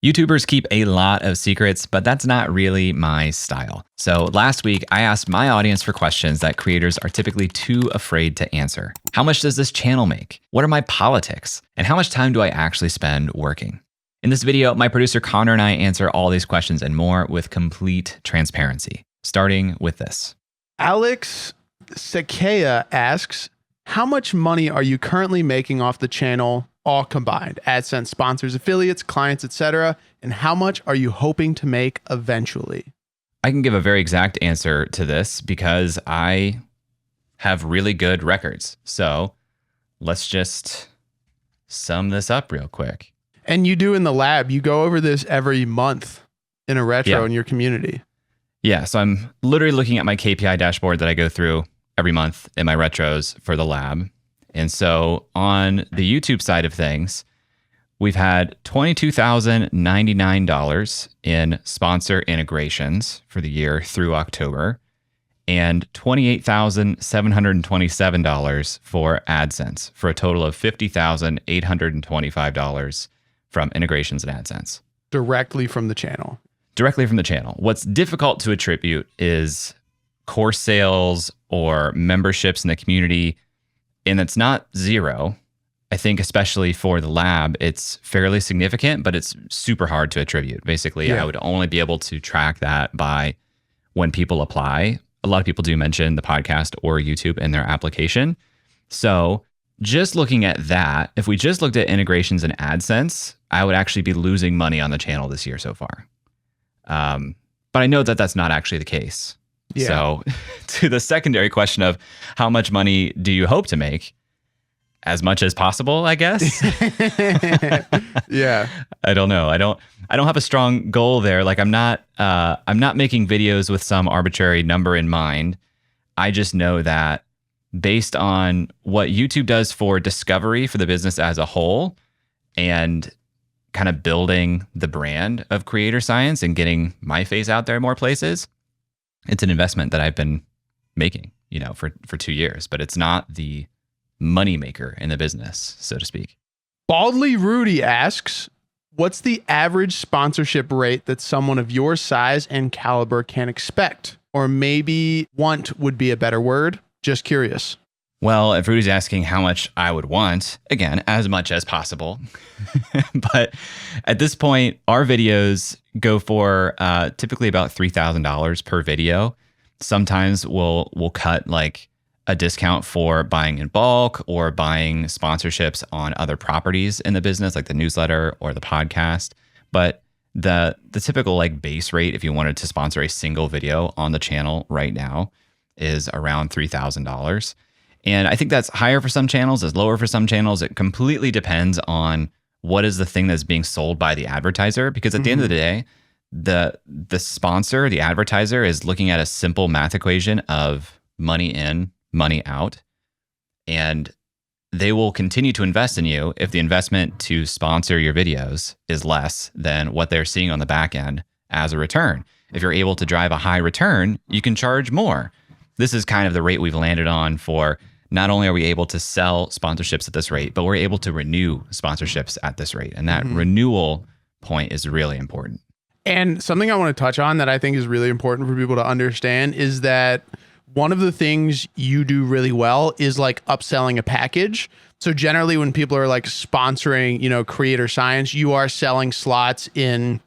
YouTubers keep a lot of secrets, but that's not really my style. So last week, I asked my audience for questions that creators are typically too afraid to answer. How much does this channel make? What are my politics? And how much time do I actually spend working? In this video, my producer Conor and I answer all these questions and more with complete transparency, starting with this. Alex Sakea asks, how much money are you currently making off the channel, all combined? AdSense, sponsors, affiliates, clients, etc. And how much are you hoping to make eventually? I can give a very exact answer to this because I have really good records. So let's just sum this up real quick. And you do in the lab, you go over this every month in a retro in your community. Yeah, so I'm literally looking at my KPI dashboard that I go through every month in my retros for the lab. And so on the YouTube side of things, we've had $22,099 in sponsor integrations for the year through October and $28,727 for AdSense for a total of $50,825 from integrations and AdSense. Directly from the channel. Directly from the channel. What's difficult to attribute is course sales or memberships in the community, and it's not zero. I think especially for the lab, it's fairly significant, but it's super hard to attribute. Basically, I would only be able to track that by when people apply. A lot of people do mention the podcast or YouTube in their application. So just looking at that, if we just looked at integrations and AdSense, I would actually be losing money on the channel this year so far. But I know that that's not actually the case. Yeah. So to the secondary question of how much money do you hope to make? As much as possible, I guess. Yeah. I don't know. I don't have a strong goal there. Like I'm not making videos with some arbitrary number in mind. I just know that based on what YouTube does for discovery for the business as a whole and kind of building the brand of Creator Science and getting my face out there more places, it's an investment that I've been making, for 2 years, but it's not the money maker in the business, so to speak. Baldly Rudy asks, what's the average sponsorship rate that someone of your size and caliber can expect? Or maybe want would be a better word. Just curious. Well, if Rudy's asking how much I would want, again, as much as possible. But at this point, our videos go for typically about $3,000 per video. Sometimes we'll cut like a discount for buying in bulk or buying sponsorships on other properties in the business, like the newsletter or the podcast. But the typical like base rate, if you wanted to sponsor a single video on the channel right now, is around $3,000. And I think that's higher for some channels, it's lower for some channels. It completely depends on what is the thing that's being sold by the advertiser. Because at the end of the day, the sponsor, the advertiser, is looking at a simple math equation of money in, money out. And they will continue to invest in you if the investment to sponsor your videos is less than what they're seeing on the back end as a return. If you're able to drive a high return, you can charge more. This is kind of the rate we've landed on for not only are we able to sell sponsorships at this rate, but we're able to renew sponsorships at this rate. And that renewal point is really important. And something I want to touch on that I think is really important for people to understand is that one of the things you do really well is like upselling a package. So generally when people are like sponsoring, Creator Science, you are selling slots in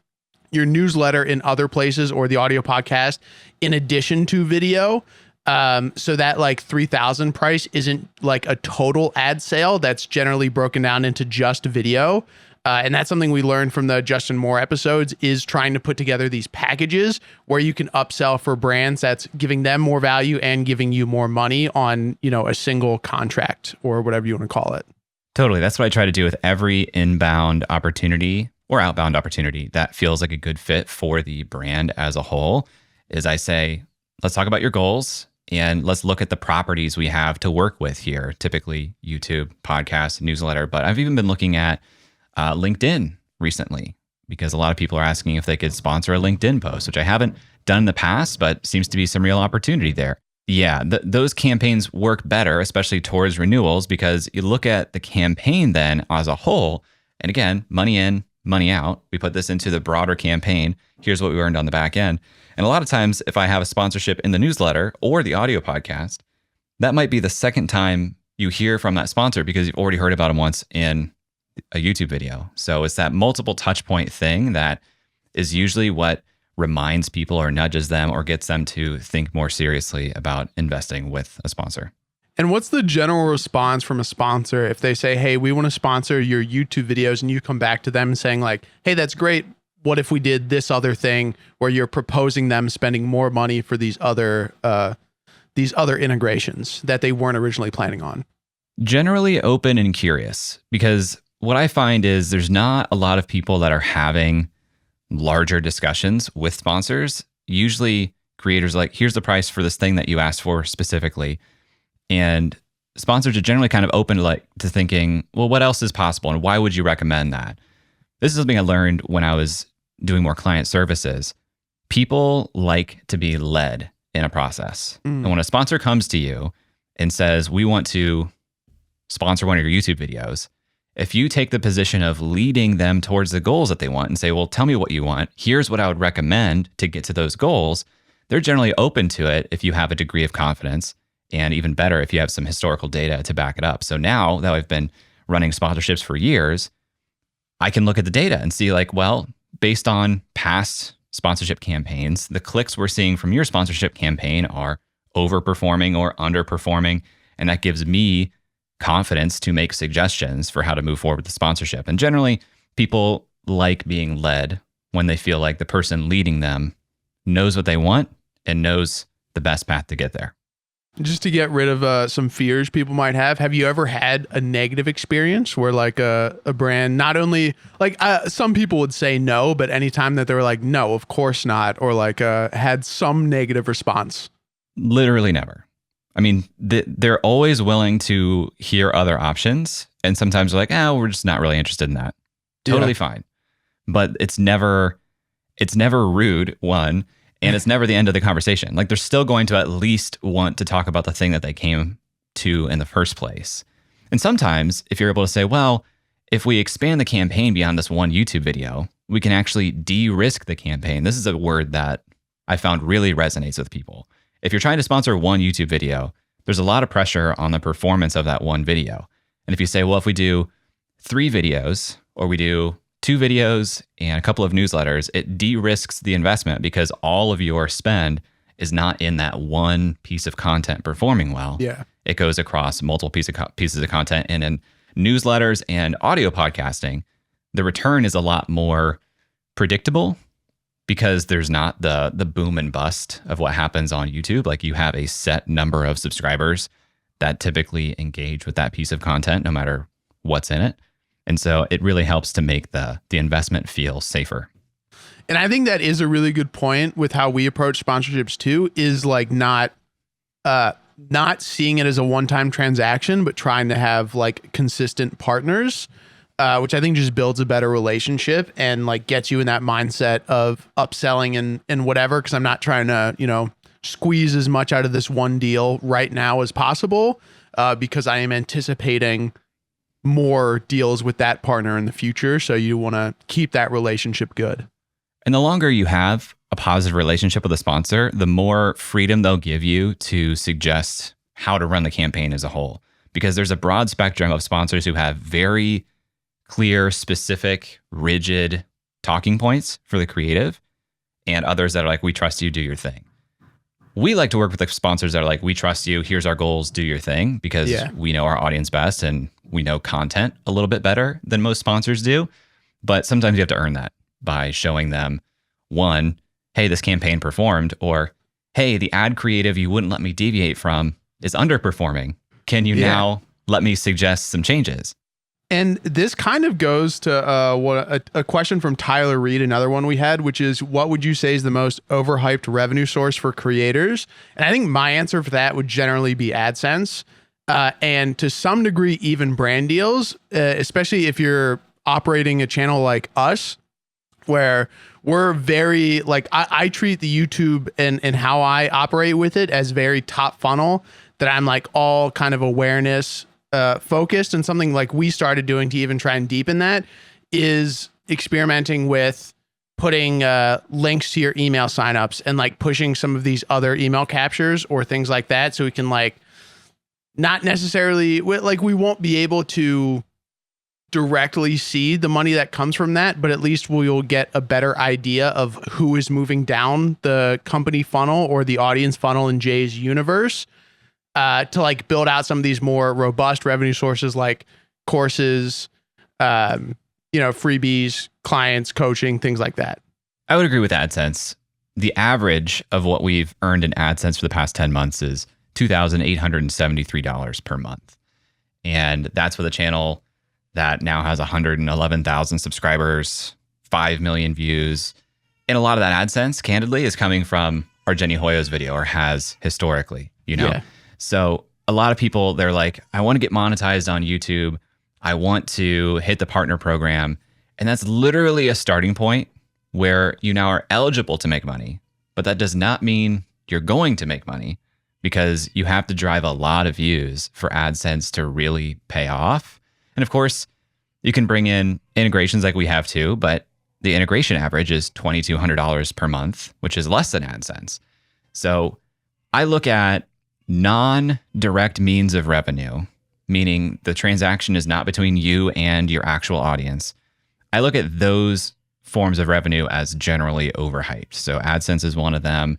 your newsletter in other places or the audio podcast in addition to video. So that like 3,000 price isn't like a total ad sale. That's generally broken down into just video. And that's something we learned from the Justin Moore episodes, is trying to put together these packages where you can upsell for brands that's giving them more value and giving you more money on, a single contract or whatever you want to call it. Totally. That's what I try to do with every inbound opportunity or outbound opportunity that feels like a good fit for the brand as a whole, is I say, let's talk about your goals and let's look at the properties we have to work with here, typically YouTube, podcast, newsletter. But I've even been looking at LinkedIn recently, because a lot of people are asking if they could sponsor a LinkedIn post, which I haven't done in the past, but seems to be some real opportunity there. Yeah, those campaigns work better, especially towards renewals, because you look at the campaign then as a whole, and again, money in, money out. We put this into the broader campaign. Here's what we earned on the back end. And a lot of times, if I have a sponsorship in the newsletter or the audio podcast, that might be the second time you hear from that sponsor because you've already heard about them once in a YouTube video. So it's that multiple touch point thing that is usually what reminds people or nudges them or gets them to think more seriously about investing with a sponsor. And what's the general response from a sponsor if they say, hey, we want to sponsor your YouTube videos, and you come back to them saying like, hey, that's great. What if we did this other thing where you're proposing them spending more money for these other integrations that they weren't originally planning on? Generally open and curious, because what I find is there's not a lot of people that are having larger discussions with sponsors. Usually creators are like, here's the price for this thing that you asked for specifically. And sponsors are generally kind of open to thinking, well, what else is possible and why would you recommend that? This is something I learned when I was doing more client services. People like to be led in a process. And when a sponsor comes to you and says, we want to sponsor one of your YouTube videos, if you take the position of leading them towards the goals that they want and say, well, tell me what you want, here's what I would recommend to get to those goals, they're generally open to it if you have a degree of confidence, and even better if you have some historical data to back it up. So now that I've been running sponsorships for years, I can look at the data and see like, well, based on past sponsorship campaigns, the clicks we're seeing from your sponsorship campaign are overperforming or underperforming. And that gives me confidence to make suggestions for how to move forward with the sponsorship. And generally, people like being led when they feel like the person leading them knows what they want and knows the best path to get there. Just to get rid of some fears people might have you ever had a negative experience where like a brand, not only like some people would say no, but anytime that they were like, no, of course not, or like had some negative response? Literally never. I mean, they're always willing to hear other options. And sometimes they're like, we're just not really interested in that. Totally fine. But it's never rude, one. And it's never the end of the conversation. Like they're still going to at least want to talk about the thing that they came to in the first place. And sometimes if you're able to say, well, if we expand the campaign beyond this one YouTube video, we can actually de-risk the campaign. This is a word that I found really resonates with people. If you're trying to sponsor one YouTube video, there's a lot of pressure on the performance of that one video. And if you say, well, if we do 3 videos or we do 2 videos and a couple of newsletters, it de-risks the investment because all of your spend is not in that one piece of content performing well. Yeah. It goes across multiple pieces of content. And in newsletters and audio podcasting, the return is a lot more predictable because there's not the boom and bust of what happens on YouTube. Like you have a set number of subscribers that typically engage with that piece of content no matter what's in it. And so it really helps to make the investment feel safer. And I think that is a really good point with how we approach sponsorships too, is like not seeing it as a one-time transaction, but trying to have like consistent partners, which I think just builds a better relationship and like gets you in that mindset of upselling and whatever. Cause I'm not trying to, squeeze as much out of this one deal right now as possible, because I am anticipating more deals with that partner in the future. So you want to keep that relationship good. And the longer you have a positive relationship with a sponsor, the more freedom they'll give you to suggest how to run the campaign as a whole. Because there's a broad spectrum of sponsors who have very clear, specific, rigid talking points for the creative, and others that are like, we trust you, do your thing. We like to work with the sponsors that are like, we trust you, here's our goals, do your thing, because we know our audience best and we know content a little bit better than most sponsors do. But sometimes you have to earn that by showing them, one, hey, this campaign performed, or hey, the ad creative you wouldn't let me deviate from is underperforming. Can you now let me suggest some changes? And this kind of goes to a question from Tyler Reed, another one we had, which is, what would you say is the most overhyped revenue source for creators? And I think my answer for that would generally be AdSense. And to some degree, even brand deals, especially if you're operating a channel like us, where we're very like, I treat the YouTube and how I operate with it as very top funnel, that I'm like all kind of awareness focused. And something like we started doing to even try and deepen that is experimenting with putting links to your email signups and like pushing some of these other email captures or things like that. So we can like not necessarily like we won't be able to directly see the money that comes from that, but at least we'll get a better idea of who is moving down the company funnel or the audience funnel in Jay's universe to like build out some of these more robust revenue sources like courses, freebies, clients, coaching, things like that. I would agree with AdSense. The average of what we've earned in AdSense for the past 10 months is $2,873 per month. And that's with a channel that now has 111,000 subscribers, 5 million views. And a lot of that AdSense, candidly, is coming from our Jenny Hoyo's video, or has historically, Yeah. So a lot of people, they're like, I want to get monetized on YouTube. I want to hit the partner program. And that's literally a starting point where you now are eligible to make money. But that does not mean you're going to make money, because you have to drive a lot of views for AdSense to really pay off. And of course, you can bring in integrations like we have too, but the integration average is $2,200 per month, which is less than AdSense. So I look at non-direct means of revenue, meaning the transaction is not between you and your actual audience. I look at those forms of revenue as generally overhyped. So AdSense is one of them.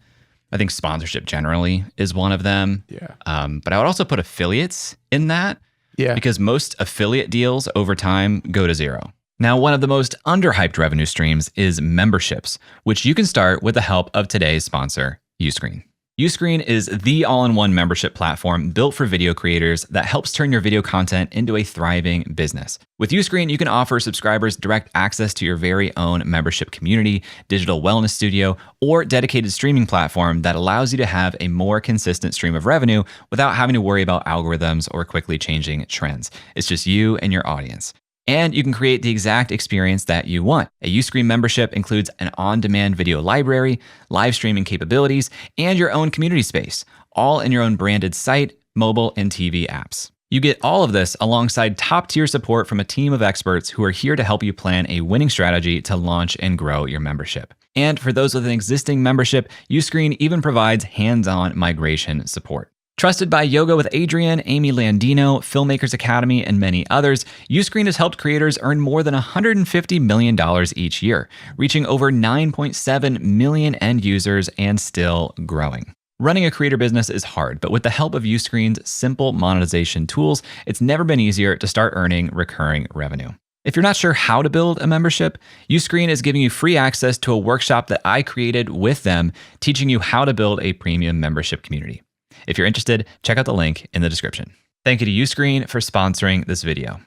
I think sponsorship generally is one of them. Yeah. But I would also put affiliates in that. Yeah. Because most affiliate deals over time go to zero. Now, one of the most underhyped revenue streams is memberships, which you can start with the help of today's sponsor, Uscreen. Uscreen is the all-in-one membership platform built for video creators that helps turn your video content into a thriving business. With Uscreen, you can offer subscribers direct access to your very own membership community, digital wellness studio, or dedicated streaming platform that allows you to have a more consistent stream of revenue without having to worry about algorithms or quickly changing trends. It's just you and your audience. And you can create the exact experience that you want. A Uscreen membership includes an on-demand video library, live streaming capabilities, and your own community space, all in your own branded site, mobile, and TV apps. You get all of this alongside top-tier support from a team of experts who are here to help you plan a winning strategy to launch and grow your membership. And for those with an existing membership, Uscreen even provides hands-on migration support. Trusted by Yoga with Adrian, Amy Landino, Filmmakers Academy, and many others, Uscreen has helped creators earn more than $150 million each year, reaching over 9.7 million end users and still growing. Running a creator business is hard, but with the help of Uscreen's simple monetization tools, it's never been easier to start earning recurring revenue. If you're not sure how to build a membership, Uscreen is giving you free access to a workshop that I created with them, teaching you how to build a premium membership community. If you're interested, check out the link in the description. Thank you to Uscreen for sponsoring this video.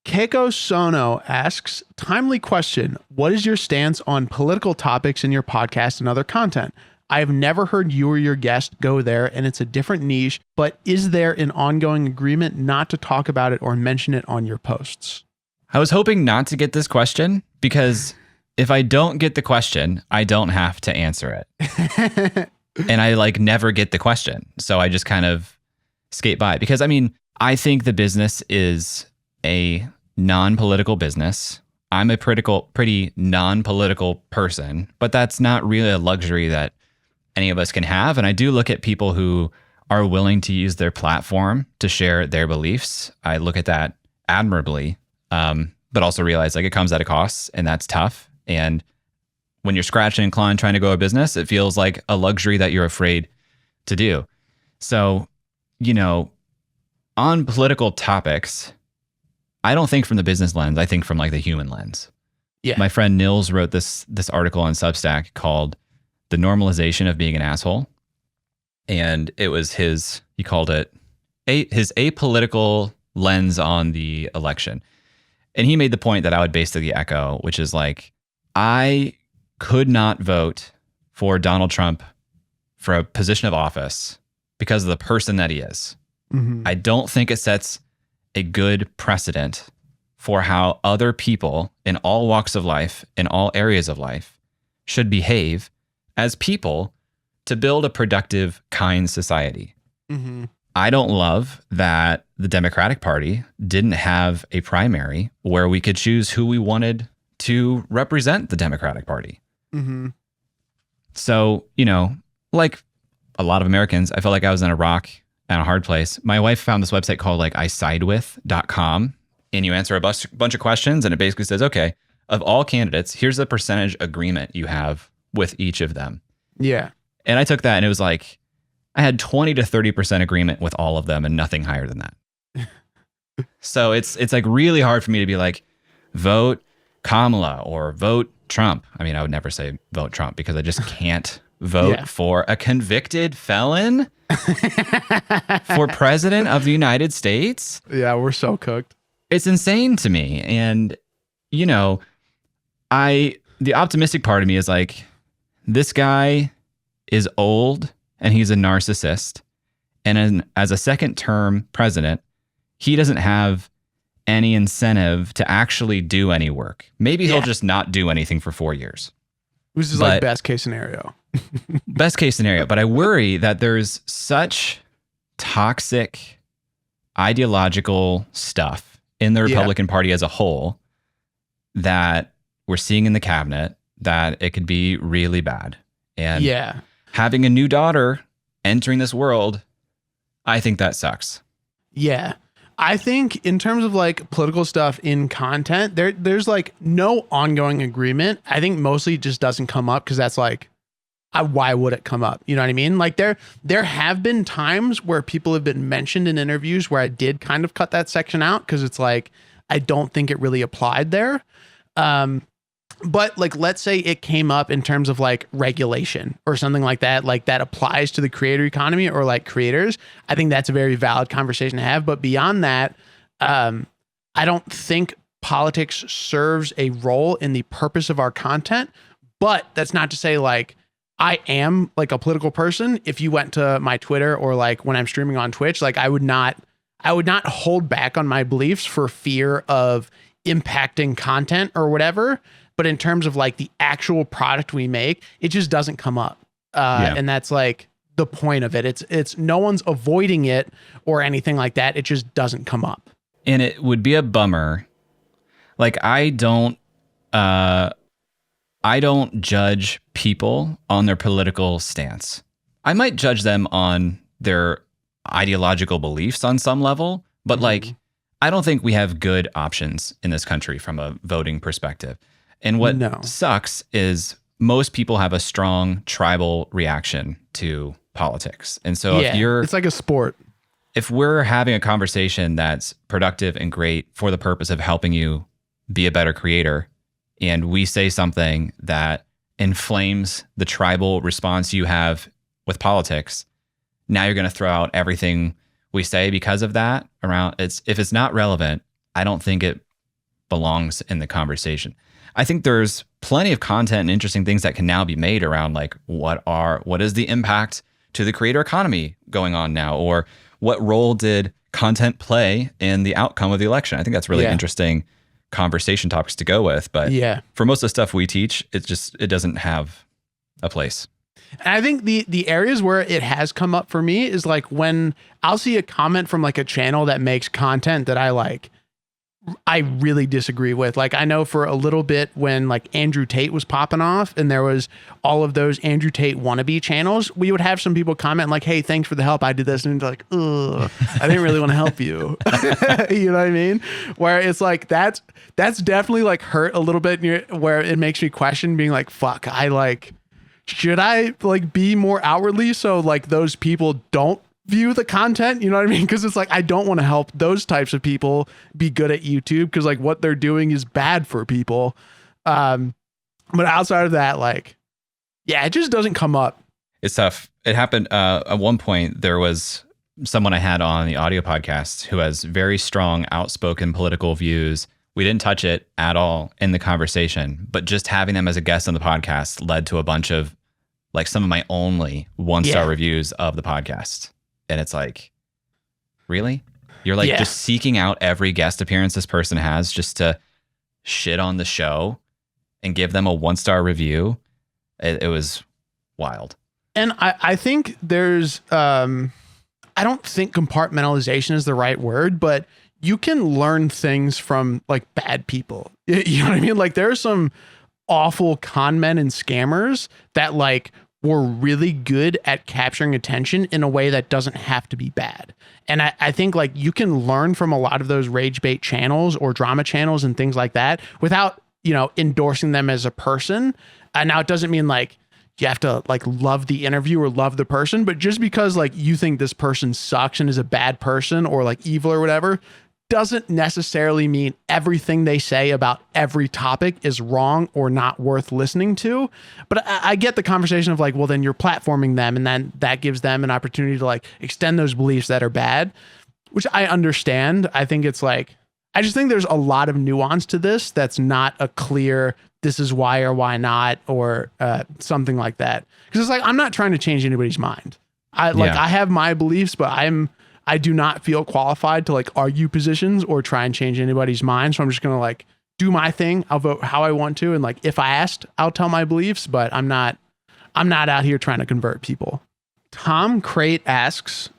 Keiko Sono asks, timely question, what is your stance on political topics in your podcast and other content? I have never heard you or your guest go there, and it's a different niche, but is there an ongoing agreement not to talk about it or mention it on your posts? I was hoping not to get this question, because if I don't get the question, I don't have to answer it. And I never get the question. So I just kind of skate by, because I think the business is a non-political business. I'm a pretty non-political person, but that's not really a luxury that any of us can have. And I do look at people who are willing to use their platform to share their beliefs. I look at that admirably, but also realize it comes at a cost, and that's tough. And when you're scratching and clawing trying to grow a business, it feels like a luxury that you're afraid to do. So, on political topics, I don't think from the business lens. I think from the human lens. Yeah. My friend Nils wrote this article on Substack called "The Normalization of Being an Asshole," and it was he called it his apolitical lens on the election. And he made the point that I would basically echo, which is I could not vote for Donald Trump for a position of office because of the person that he is. Mm-hmm. I don't think it sets a good precedent for how other people in all walks of life, in all areas of life, should behave as people to build a productive, kind society. Mm-hmm. I don't love that the Democratic Party didn't have a primary where we could choose who we wanted to represent the Democratic Party. Mm-hmm. So, like a lot of Americans, I felt like I was in a rock and a hard place. My wife found this website called like isidewith.com, and you answer a bunch of questions, and it basically says, okay, of all candidates, here's the percentage agreement you have with each of them. Yeah. And I took that, and it was like I had 20 to 30% agreement with all of them and nothing higher than that. So it's like really hard for me to be like, vote Kamala or vote Trump. I mean, I would never say vote Trump because I just can't vote for a convicted felon for president of the United States. Yeah, we're so cooked. It's insane to me. And, the optimistic part of me is like, this guy is old and he's a narcissist. And as a second term president, he doesn't have any incentive to actually do any work. Maybe he'll just not do anything for 4 years. Which is like best case scenario. Best case scenario. But I worry that there's such toxic ideological stuff in the Republican Party as a whole that we're seeing in the cabinet that it could be really bad. And having a new daughter entering this world, I think that sucks. Yeah. I think in terms of like political stuff in content, there's like no ongoing agreement. I think mostly it just doesn't come up because that's like, why would it come up? You know what I mean? Like there have been times where people have been mentioned in interviews where I did kind of cut that section out because it's like, I don't think it really applied there. But like, let's say it came up in terms of like regulation or something like that applies to the creator economy or like creators. I think that's a very valid conversation to have. But beyond that, I don't think politics serves a role in the purpose of our content. But that's not to say like I am like a political person. If you went to my Twitter or like when I'm streaming on Twitch, like I would not hold back on my beliefs for fear of impacting content or whatever. But in terms of like the actual product we make, it just doesn't come up. And that's like the point of it. It's no one's avoiding it or anything like that. It just doesn't come up. And it would be a bummer. Like I don't judge people on their political stance. I might judge them on their ideological beliefs on some level, but like I don't think we have good options in this country from a voting perspective. And what sucks is most people have a strong tribal reaction to politics. And so it's like a sport. If we're having a conversation that's productive and great for the purpose of helping you be a better creator, and we say something that inflames the tribal response you have with politics, now you're going to throw out everything we say because of that around if it's not relevant, I don't think it belongs in the conversation. I think there's plenty of content and interesting things that can now be made around like what is the impact to the creator economy going on now, or what role did content play in the outcome of the election? I think that's really interesting conversation topics to go with. But for most of the stuff we teach, it doesn't have a place. And I think the areas where it has come up for me is like when I'll see a comment from like a channel that makes content that I really disagree with. Like I know for a little bit when like Andrew Tate was popping off and there was all of those Andrew Tate wannabe channels, we would have some people comment like, hey, thanks for the help. I did this. And like, ugh, I didn't really want to help you. You know what I mean? Where it's like, that's definitely like hurt a little bit where it makes me question being like, fuck, should I like be more outwardly so like those people don't view the content, you know what I mean? Because it's like I don't want to help those types of people be good at YouTube because like what they're doing is bad for people. But outside of that, like, it just doesn't come up. It's tough. It happened at one point. There was someone I had on the audio podcast who has very strong, outspoken political views. We didn't touch it at all in the conversation, but just having them as a guest on the podcast led to a bunch of like some of my only 1-star reviews of the podcast. And it's like, really? You're like just seeking out every guest appearance this person has just to shit on the show and give them a 1-star review. It was wild. And I think there's, I don't think compartmentalization is the right word, but you can learn things from like bad people. You know what I mean? Like there are some awful con men and scammers that like were really good at capturing attention in a way that doesn't have to be bad. And I think like you can learn from a lot of those rage bait channels or drama channels and things like that without, you know, endorsing them as a person. Now it doesn't mean like you have to like love the interview or love the person, but just because like you think this person sucks and is a bad person or like evil or whatever, doesn't necessarily mean everything they say about every topic is wrong or not worth listening to. But I get the conversation of like, well, then you're platforming them and then that gives them an opportunity to like extend those beliefs that are bad, which I understand. I think it's like, I just think there's a lot of nuance to this that's not a clear, this is why or why not, or something like that. Because it's like, I'm not trying to change anybody's mind. I have my beliefs, but I do not feel qualified to like argue positions or try and change anybody's mind. So I'm just going to like do my thing. I'll vote how I want to. And like, if I asked, I'll tell my beliefs, but I'm not out here trying to convert people. Tom Crate asks,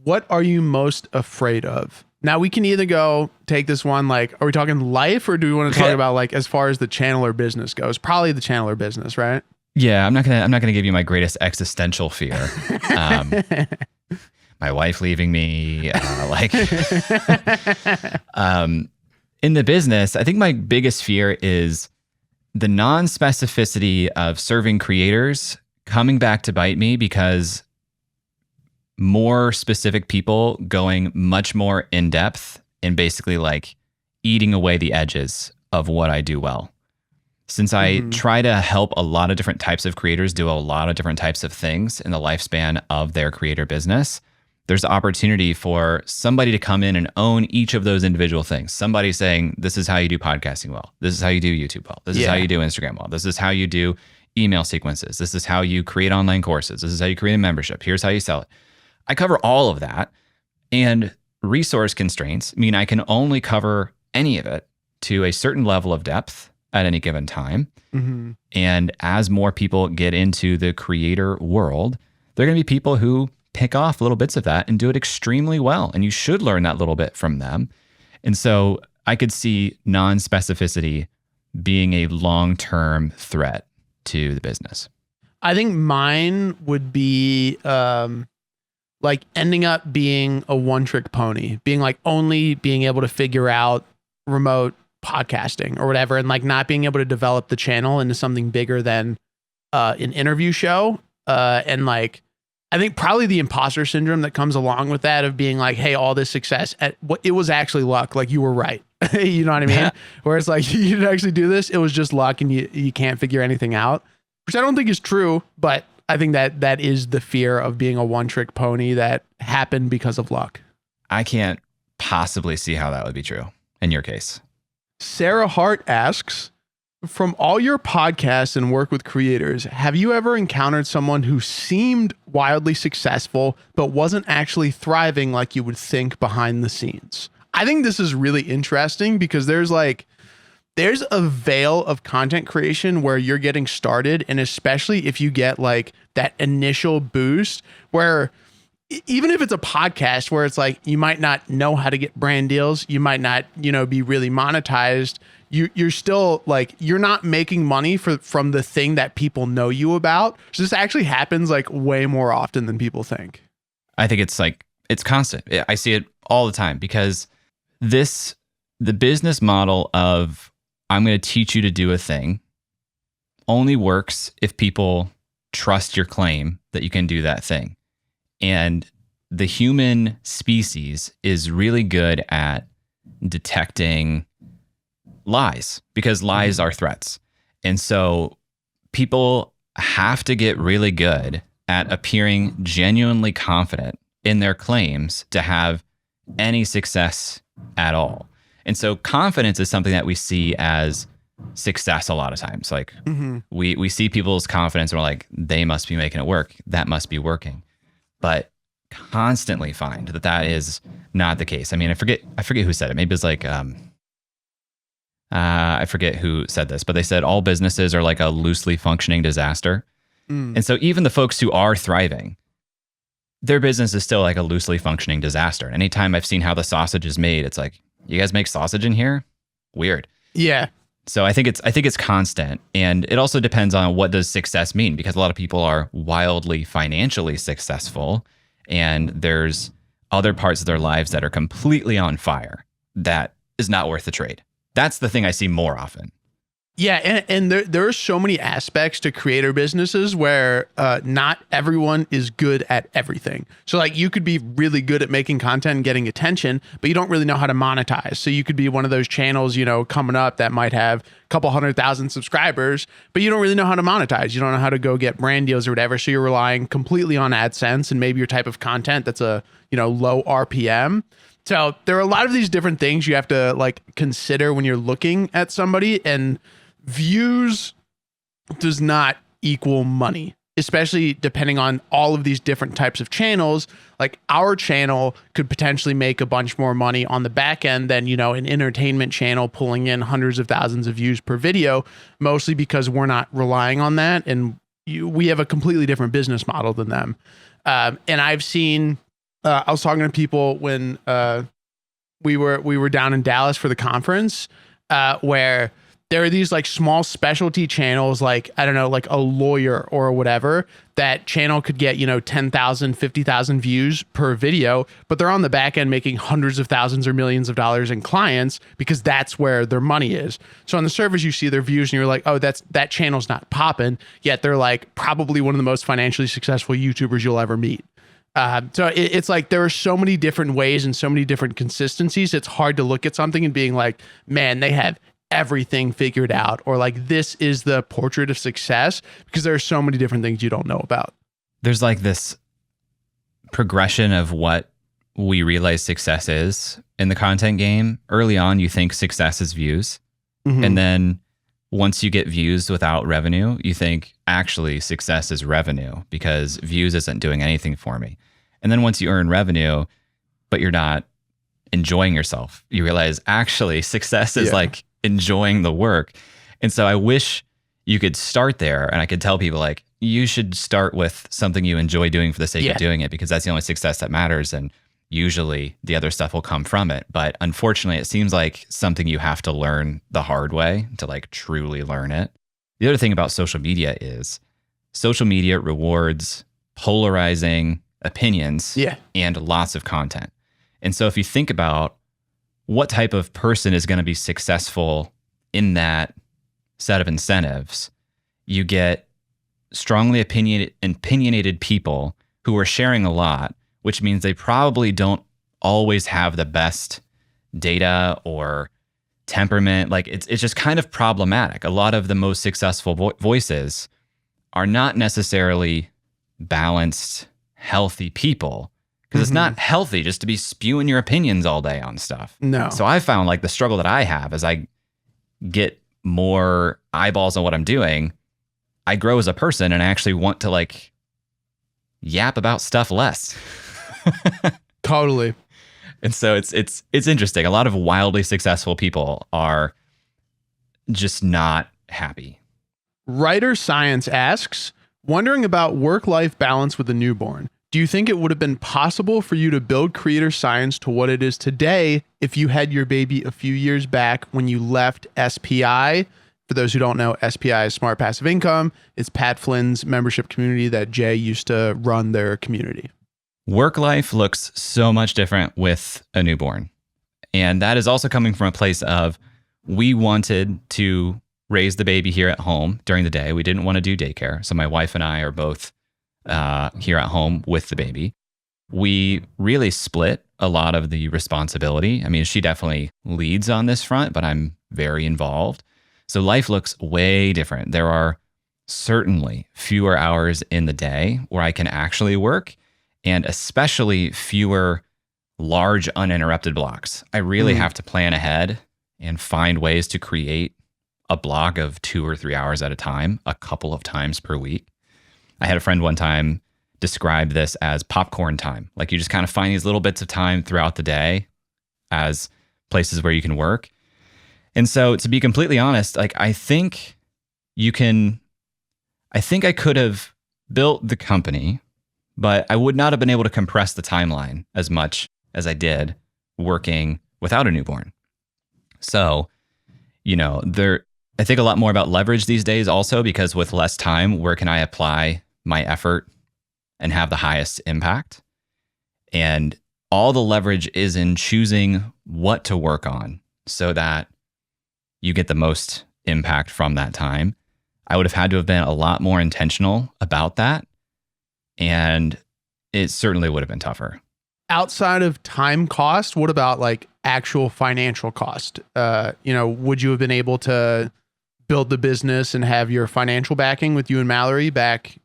what are you most afraid of? Now we can either go take this one, like, are we talking life or do we want to talk about like, as far as the channel or business goes? Probably the channel or business, right? Yeah. I'm not going to give you my greatest existential fear. My wife leaving me, in the business, I think my biggest fear is the non-specificity of serving creators coming back to bite me because more specific people going much more in depth and basically like eating away the edges of what I do well. Since I try to help a lot of different types of creators do a lot of different types of things in the lifespan of their creator business, there's opportunity for somebody to come in and own each of those individual things. Somebody saying, this is how you do podcasting well. This is how you do YouTube well. This is how you do Instagram well. This is how you do email sequences. This is how you create online courses. This is how you create a membership. Here's how you sell it. I cover all of that. And resource constraints mean I can only cover any of it to a certain level of depth at any given time. And as more people get into the creator world, there are going to be people who pick off little bits of that and do it extremely well. And you should learn that little bit from them. And so I could see non-specificity being a long-term threat to the business. I think mine would be like ending up being a one-trick pony, being like only being able to figure out remote podcasting or whatever, and like not being able to develop the channel into something bigger than an interview show. And like, I think probably the imposter syndrome that comes along with that of being like, hey, all this success, it was actually luck. Like you were right. You know what I mean? Where it's like, you didn't actually do this. It was just luck and you can't figure anything out, which I don't think is true, but I think that is the fear of being a one-trick pony that happened because of luck. I can't possibly see how that would be true in your case. Sarah Hart asks, from all your podcasts and work with creators, have you ever encountered someone who seemed wildly successful, but wasn't actually thriving like you would think behind the scenes? I think this is really interesting because there's a veil of content creation where you're getting started. And especially if you get like that initial boost where even if it's a podcast where it's like, you might not know how to get brand deals, you might not, be really monetized. You're still like, you're not making money from the thing that people know you about. So this actually happens like way more often than people think. I think it's constant. I see it all the time because the business model of I'm going to teach you to do a thing only works if people trust your claim that you can do that thing. And the human species is really good at detecting lies because lies are threats. And so people have to get really good at appearing genuinely confident in their claims to have any success at all. And so confidence is something that we see as success a lot of times. Like we see people's confidence and we're like, they must be making it work. That must be working. But constantly find that is not the case. I mean, I forget who said it. Maybe it's like, I forget who said this, but they said all businesses are like a loosely functioning disaster. And so even the folks who are thriving, their business is still like a loosely functioning disaster. And anytime I've seen how the sausage is made, it's like, you guys make sausage in here? Weird. Yeah. So I think it's constant, and it also depends on what does success mean, because a lot of people are wildly financially successful, and there's other parts of their lives that are completely on fire. That is not worth the trade. That's the thing I see more often. Yeah, and there are so many aspects to creator businesses where not everyone is good at everything. So like you could be really good at making content and getting attention, but you don't really know how to monetize. So you could be one of those channels, coming up that might have a couple 100,000 subscribers, but you don't really know how to monetize. You don't know how to go get brand deals or whatever. So you're relying completely on AdSense and maybe your type of content that's a low RPM. So there are a lot of these different things you have to like consider when you're looking at somebody, and views does not equal money, especially depending on all of these different types of channels. Like our channel could potentially make a bunch more money on the back end than, an entertainment channel pulling in hundreds of thousands of views per video, mostly because we're not relying on that. And we have a completely different business model than them. And I've seen, I was talking to people when we were down in Dallas for the conference, where there are these like small specialty channels, like, I don't know, like a lawyer or whatever, that channel could get, 10,000, 50,000 views per video, but they're on the back end making hundreds of thousands or millions of dollars in clients because that's where their money is. So on the surface, you see their views and you're like, oh, that channel's not popping, yet they're like probably one of the most financially successful YouTubers you'll ever meet. So it's like there are so many different ways and so many different consistencies. It's hard to look at something and being like, man, they have everything figured out, or like this is the portrait of success, because there are so many different things you don't know about. There's like this progression of what we realize success is in the content game. Early on, you think success is views. Mm-hmm. And then once you get views without revenue, you think actually success is revenue, because views isn't doing anything for me. And then once you earn revenue, but you're not enjoying yourself, you realize actually success is like enjoying the work. And so I wish you could start there, and I could tell people like, you should start with something you enjoy doing for the sake of doing it, because that's the only success that matters. And usually the other stuff will come from it. But unfortunately, it seems like something you have to learn the hard way to like truly learn it. The other thing about social media is social media rewards polarizing opinions and lots of content. And so if you think about what type of person is going to be successful in that set of incentives, you get strongly opinionated people who are sharing a lot, which means they probably don't always have the best data or temperament. Like it's just kind of problematic. A lot of the most successful voices are not necessarily balanced, healthy people. Because it's not healthy just to be spewing your opinions all day on stuff. No. So I found like the struggle that I have as I get more eyeballs on what I'm doing, I grow as a person and I actually want to like yap about stuff less. Totally. And so it's interesting. A lot of wildly successful people are just not happy. Writer Science asks, wondering about work-life balance with a newborn. Do you think it would have been possible for you to build Creator Science to what it is today if you had your baby a few years back when you left SPI? For those who don't know, SPI is Smart Passive Income. It's Pat Flynn's membership community that Jay used to run their community. Work life looks so much different with a newborn. And that is also coming from a place of we wanted to raise the baby here at home during the day. We didn't want to do daycare. So my wife and I are both here at home with the baby. We really split a lot of the responsibility. I mean, she definitely leads on this front, but I'm very involved. So life looks way different. There are certainly fewer hours in the day where I can actually work, and especially fewer large uninterrupted blocks. I really have to plan ahead and find ways to create a block of 2 or 3 hours at a time, a couple of times per week. I had a friend one time describe this as popcorn time. Like you just kind of find these little bits of time throughout the day as places where you can work. And so to be completely honest, like I think I could have built the company, but I would not have been able to compress the timeline as much as I did working without a newborn. So, I think a lot more about leverage these days also, because with less time, where can I apply my effort and have the highest impact? And all the leverage is in choosing what to work on so that you get the most impact from that time. I would have had to have been a lot more intentional about that. And it certainly would have been tougher. Outside of time cost, what about like actual financial cost? Would you have been able to build the business and have your financial backing with you and Mallory back,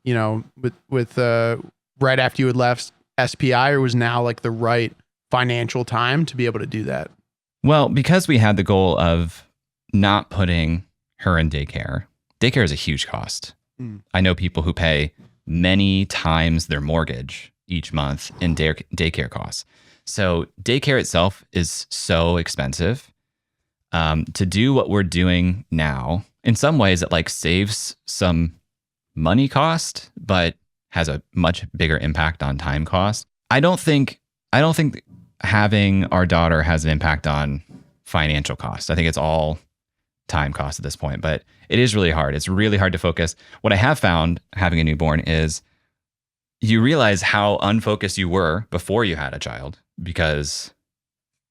with right after you had left SPI, or was now like the right financial time to be able to do that? Well, because we had the goal of not putting her in daycare. Daycare is a huge cost. I know people who pay many times their mortgage each month in daycare costs. So daycare itself is so expensive. To do what we're doing now, in some ways it like saves some money cost, but has a much bigger impact on time cost. I don't think having our daughter has an impact on financial cost. I think it's all time cost at this point, but it is really hard. It's really hard to focus. What I have found having a newborn is you realize how unfocused you were before you had a child, because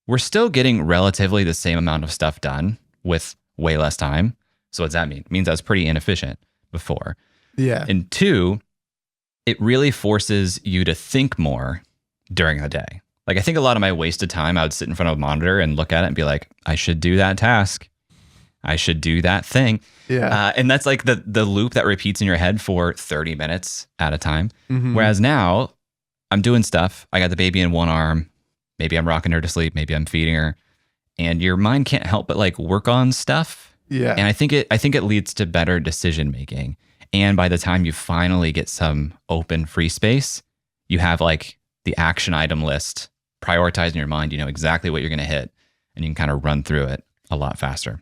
we're still getting relatively the same amount of stuff done with way less time. So what's that mean? It means I was pretty inefficient before. Yeah. And two, it really forces you to think more during the day. Like I think a lot of my wasted time, I would sit in front of a monitor and look at it and be like, I should do that task. I should do that thing. Yeah. And that's like the loop that repeats in your head for 30 minutes at a time. Mm-hmm. Whereas now I'm doing stuff. I got the baby in one arm. Maybe I'm rocking her to sleep. Maybe I'm feeding her. And your mind can't help but like work on stuff. Yeah. And I think it leads to better decision making. And by the time you finally get some open free space, you have like the action item list prioritized in your mind. You know exactly what you're going to hit, and you can kind of run through it a lot faster.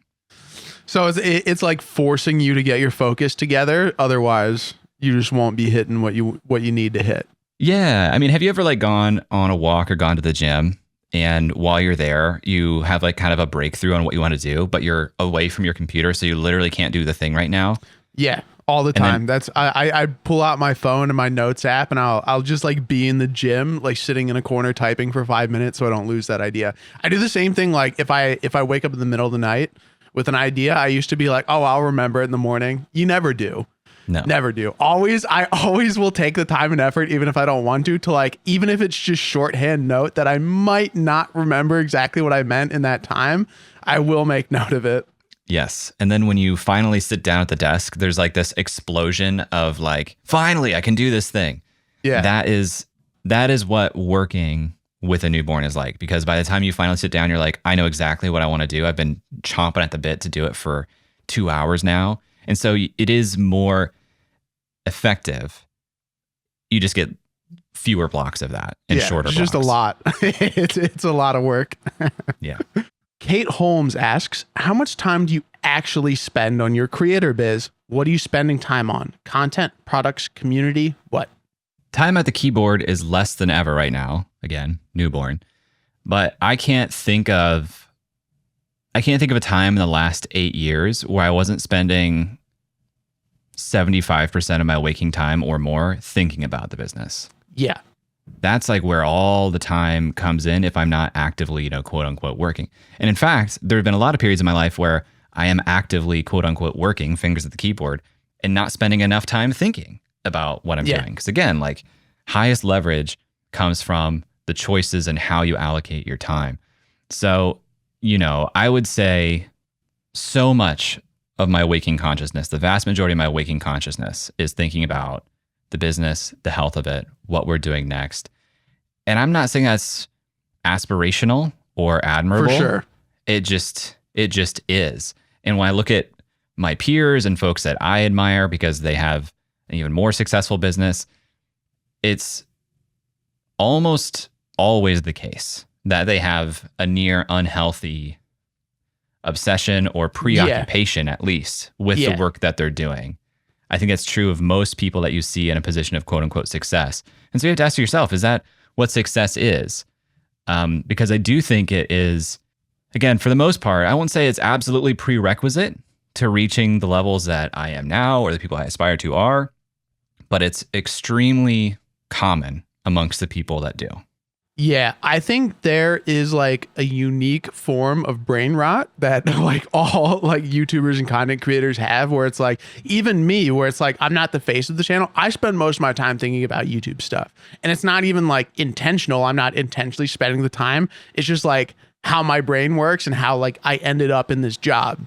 So it's like forcing you to get your focus together. Otherwise, you just won't be hitting what you need to hit. Yeah. I mean, have you ever like gone on a walk or gone to the gym, and while you're there, you have like kind of a breakthrough on what you want to do, but you're away from your computer, so you literally can't do the thing right now? Yeah, all the time. That's I pull out my phone and my notes app, and I'll just like be in the gym, like sitting in a corner typing for 5 minutes, so I don't lose that idea. I do the same thing. Like if I wake up in the middle of the night with an idea, I used to be like, oh, I'll remember it in the morning. You never do. No. Never do. I always will take the time and effort, even if I don't want to like, even if it's just shorthand note that I might not remember exactly what I meant in that time, I will make note of it. Yes. And then when you finally sit down at the desk, there's like this explosion of like, finally, I can do this thing. Yeah. That is what working with a newborn is like, because by the time you finally sit down, you're like, I know exactly what I want to do. I've been chomping at the bit to do it for 2 hours now. And so it is more effective. You just get fewer blocks of that and shorter blocks. It's just a lot. It's a lot of work. Yeah. Kate Holmes asks, how much time do you actually spend on your creator biz? What are you spending time on? Content, products, community, what? Time at the keyboard is less than ever right now. Again, newborn. But I can't think of a time in the last 8 years where I wasn't spending 75% of my waking time or more thinking about the business. Yeah. That's like where all the time comes in if I'm not actively, quote unquote, working. And in fact, there have been a lot of periods in my life where I am actively, quote unquote, working, fingers at the keyboard, and not spending enough time thinking about what I'm doing. Because again, like highest leverage comes from the choices and how you allocate your time. So, I would say so much of my waking consciousness, the vast majority of my waking consciousness is thinking about the business, the health of it, what we're doing next. And I'm not saying that's aspirational or admirable. For sure. It just is. And when I look at my peers and folks that I admire because they have an even more successful business, it's almost always the case that they have a near unhealthy obsession or preoccupation, at least, with the work that they're doing. I think that's true of most people that you see in a position of quote unquote success. And so you have to ask yourself, is that what success is? Because I do think it is, again, for the most part, I won't say it's absolutely prerequisite to reaching the levels that I am now or the people I aspire to are, but it's extremely common amongst the people that do. Yeah, I think there is like a unique form of brain rot that like all like YouTubers and content creators have, where it's like, even me, where it's like, I'm not the face of the channel. I spend most of my time thinking about YouTube stuff, and it's not even like intentional. I'm not intentionally spending the time. It's just like how my brain works and how like I ended up in this job.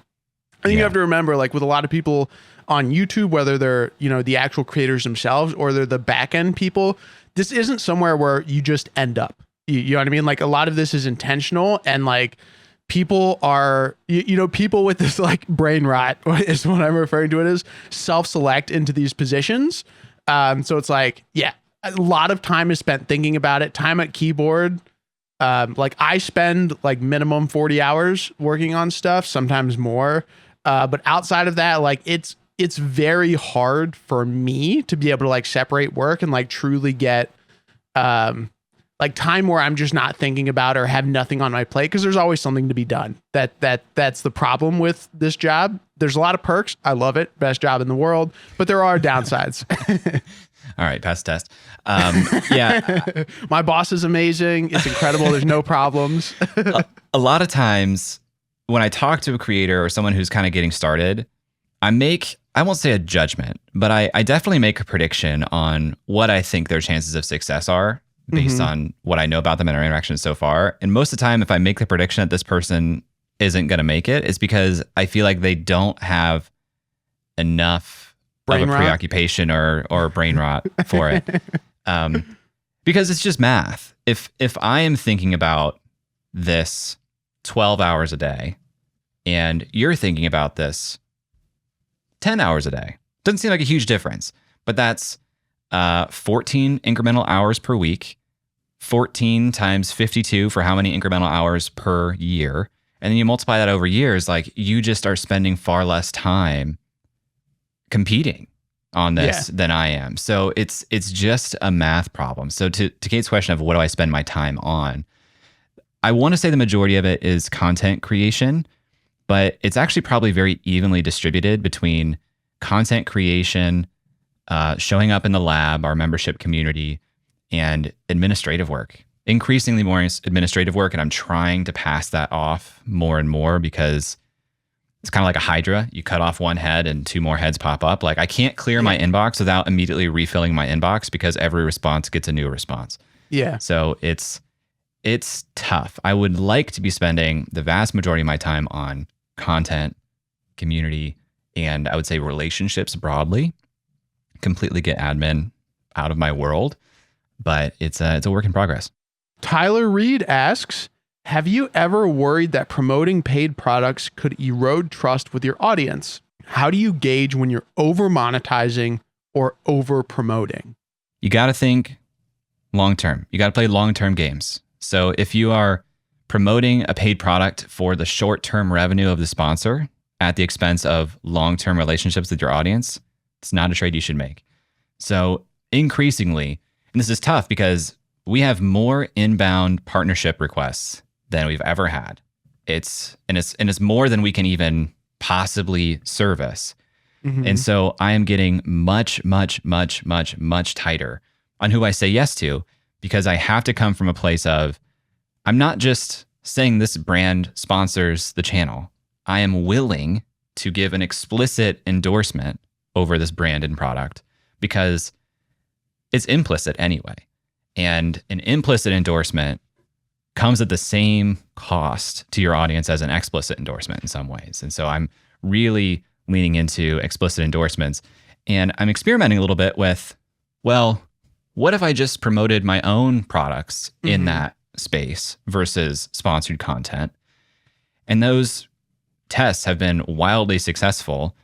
I think you have to remember, like with a lot of people on YouTube, whether they're, you know, the actual creators themselves or they're the back end people, this isn't somewhere where you just end up. You know what I mean? Like a lot of this is intentional, and like people are, you know, people with this like brain rot is what I'm referring to it as, self-select into these positions. So it's like, yeah, a lot of time is spent thinking about it, time at keyboard. Like I spend like minimum 40 hours working on stuff, sometimes more. But outside of that, like it's very hard for me to be able to like separate work and like truly get like time where I'm just not thinking about or have nothing on my plate, because there's always something to be done. That's the problem with this job. There's a lot of perks. I love it. Best job in the world, but there are downsides. All right, pass the test. Yeah. My boss is amazing. It's incredible. There's no problems. A lot of times when I talk to a creator or someone who's kind of getting started, I won't say a judgment, but I definitely make a prediction on what I think their chances of success are based on what I know about them and our interactions so far. And most of the time, if I make the prediction that this person isn't going to make it, it's because I feel like they don't have enough brain of a preoccupation or brain rot for it. Because it's just math. If I am thinking about this 12 hours a day and you're thinking about this 10 hours a day, doesn't seem like a huge difference, but that's 14 incremental hours per week, 14 times 52 for how many incremental hours per year. And then you multiply that over years, like you just are spending far less time competing on this than I am. So it's just a math problem. So to Kate's question of what do I spend my time on, I want to say the majority of it is content creation, but it's actually probably very evenly distributed between content creation, showing up in the lab, our membership community, and administrative work. Increasingly more administrative work, and I'm trying to pass that off more and more because it's kind of like a hydra. You cut off one head and two more heads pop up. Like I can't clear my inbox without immediately refilling my inbox because every response gets a new response. Yeah. So it's tough. I would like to be spending the vast majority of my time on content, community, and I would say relationships broadly. Completely get admin out of my world, but it's a work in progress. Tyler Reed asks, have you ever worried that promoting paid products could erode trust with your audience? How do you gauge when you're over monetizing or over promoting? You got to think long-term. You got to play long-term games. So if you are promoting a paid product for the short-term revenue of the sponsor at the expense of long-term relationships with your audience, it's not a trade you should make. So increasingly, and this is tough because we have more inbound partnership requests than we've ever had. It's more than we can even possibly service. And so I am getting much tighter on who I say yes to, because I have to come from a place of, I'm not just saying this brand sponsors the channel. I am willing to give an explicit endorsement over this brand and product because it's implicit anyway. And an implicit endorsement comes at the same cost to your audience as an explicit endorsement in some ways. And so I'm really leaning into explicit endorsements, and I'm experimenting a little bit with, well, what if I just promoted my own products in that space versus sponsored content? And those tests have been wildly successful,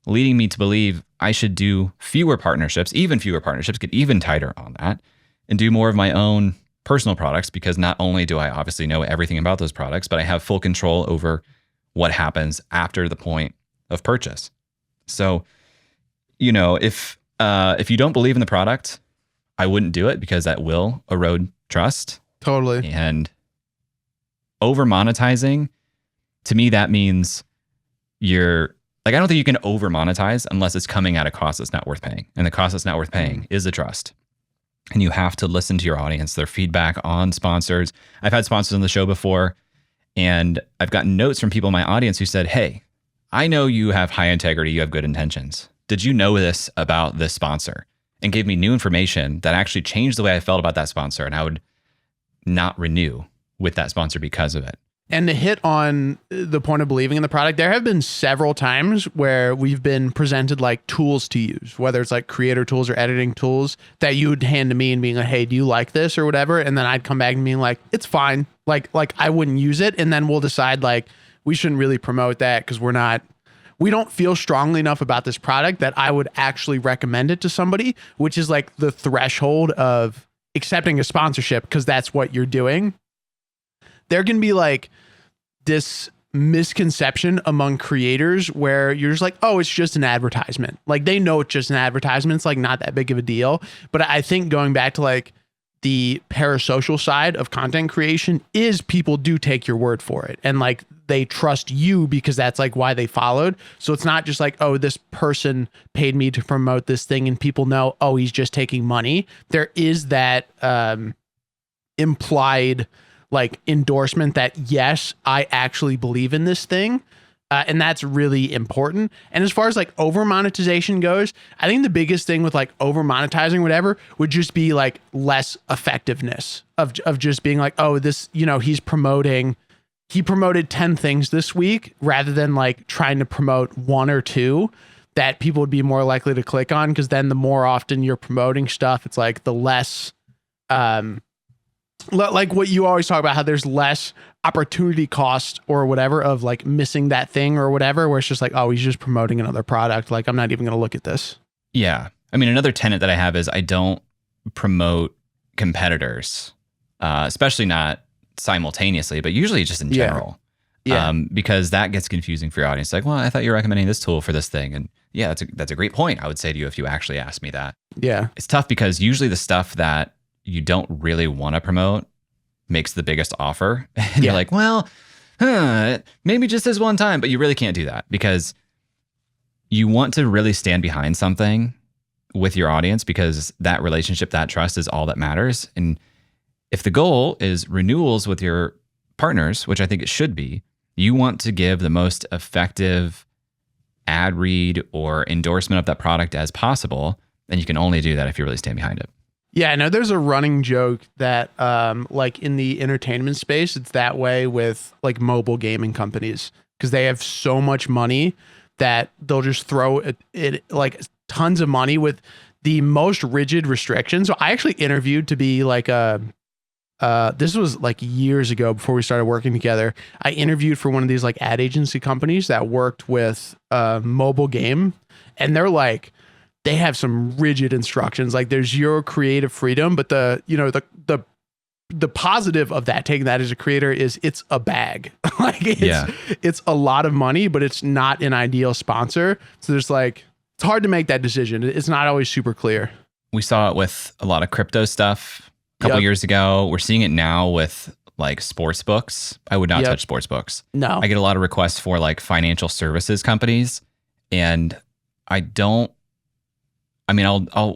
leading me to believe I should do fewer partnerships, get even tighter on that, and do more of my own personal products, because not only do I obviously know everything about those products, but I have full control over what happens after the point of purchase. So, you know, if you don't believe in the product, I wouldn't do it, because that will erode trust. Totally. And over monetizing To me, that means you're like, I don't think you can over monetize unless it's coming at a cost that's not worth paying. And the cost that's not worth paying is the trust. And you have to listen to your audience, their feedback on sponsors. I've had sponsors on the show before, and I've gotten notes from people in my audience who said, hey, I know you have high integrity, you have good intentions. Did you know this about this sponsor? And gave me new information that actually changed the way I felt about that sponsor, and I would not renew with that sponsor because of it. And to hit on the point of believing in the product, there have been several times where we've been presented like tools to use, whether it's like creator tools or editing tools that you would hand to me and being like, hey, do you like this or whatever? And then I'd come back and being like, it's fine. Like I wouldn't use it. And then we'll decide like, we shouldn't really promote that because we don't feel strongly enough about this product that I would actually recommend it to somebody, which is like the threshold of accepting a sponsorship because that's what you're doing. There can be like this misconception among creators where you're just like, oh, it's just an advertisement. Like they know it's just an advertisement. It's like not that big of a deal. But I think going back to like the parasocial side of content creation is people do take your word for it. And like they trust you because that's like why they followed. So it's not just like, oh, this person paid me to promote this thing and people know, oh, he's just taking money. There is that implied like endorsement that yes, I actually believe in this thing. And that's really important. And as far as like over monetization goes, I think the biggest thing with like over monetizing whatever would just be like less effectiveness of just being like, oh, this, you know, he promoted 10 things this week rather than like trying to promote one or two that people would be more likely to click on. Cause then the more often you're promoting stuff, it's like the less, like what you always talk about, how there's less opportunity cost or whatever of like missing that thing or whatever, where it's just like, oh, he's just promoting another product. Like, I'm not even going to look at this. Yeah. I mean, another tenet that I have is I don't promote competitors, especially not simultaneously, but usually just in general. Yeah. Because that gets confusing for your audience. Like, well, I thought you were recommending this tool for this thing. And yeah, that's a great point. I would say to you if you actually asked me that. Yeah. It's tough because usually the stuff that you don't really want to promote makes the biggest offer. And you're like, well, maybe just this one time, but you really can't do that because you want to really stand behind something with your audience because that relationship, that trust is all that matters. And if the goal is renewals with your partners, which I think it should be, you want to give the most effective ad read or endorsement of that product as possible. And you can only do that if you really stand behind it. Yeah, I know there's a running joke that like in the entertainment space, it's that way with like mobile gaming companies because they have so much money that they'll just throw it like tons of money with the most rigid restrictions. So I actually interviewed to be like this was like years ago before we started working together. I interviewed for one of these like ad agency companies that worked with a mobile game, and they're like, they have some rigid instructions. Like there's your creative freedom, but the positive of that, taking that as a creator, is it's a bag. Like it's a lot of money, but it's not an ideal sponsor. So there's like, it's hard to make that decision. It's not always super clear. We saw it with a lot of crypto stuff a couple years ago. We're seeing it now with like sports books. I would not touch sports books. No. I get a lot of requests for like financial services companies, and I'll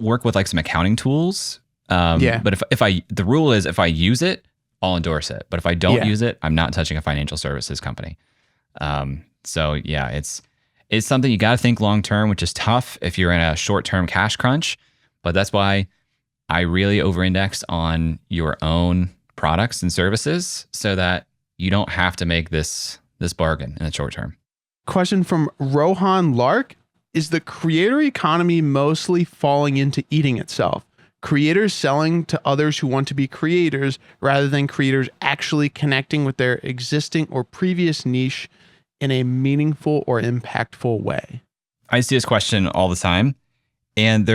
work with like some accounting tools. But the rule is if I use it, I'll endorse it. But if I don't use it, I'm not touching a financial services company. So yeah, it's something you got to think long-term, which is tough if you're in a short-term cash crunch, but that's why I really over-index on your own products and services so that you don't have to make this bargain in the short term. Question from Rohan Lark. Is the creator economy mostly falling into eating itself? Creators selling to others who want to be creators rather than creators actually connecting with their existing or previous niche in a meaningful or impactful way? I see this question all the time. And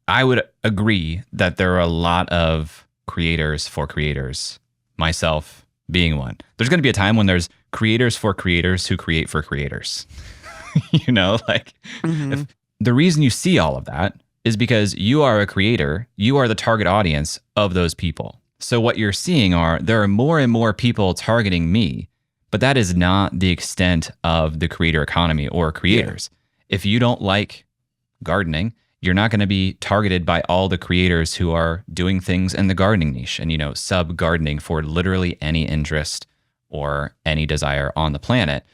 I would agree that there are a lot of creators for creators, myself being one. There's going to be a time when there's creators for creators who create for creators. You know, like if the reason you see all of that is because you are a creator, you are the target audience of those people. So what you're seeing there are more and more people targeting me But that is not the extent of the creator economy or creators. If you don't like gardening, you're not going to be targeted by all the creators who are doing things in the gardening niche and, sub gardening for literally any interest or any desire on the planet.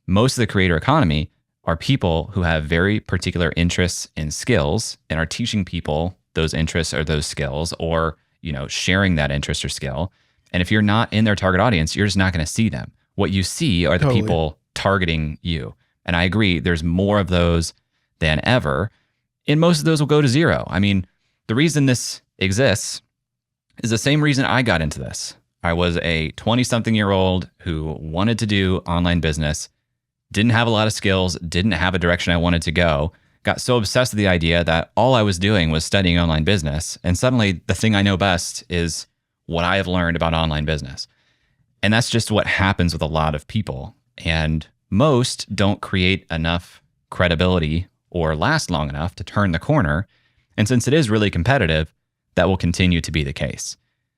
Most of the creator economy are people who have very particular interests and skills and are teaching people those interests or those skills, or, sharing that interest or skill. And if you're not in their target audience, you're just not going to see them. What you see are the people targeting you. And I agree, there's more of those than ever. And most of those will go to zero. I mean, the reason this exists is the same reason I got into this. I was a 20-something-year-old who wanted to do online business, didn't have a lot of skills, didn't have a direction I wanted to go, got so obsessed with the idea that all I was doing was studying online business. And suddenly the thing I know best is what I have learned about online business. And that's just what happens with a lot of people. And most don't create enough credibility or last long enough to turn the corner. And since it is really competitive, that will continue to be the case.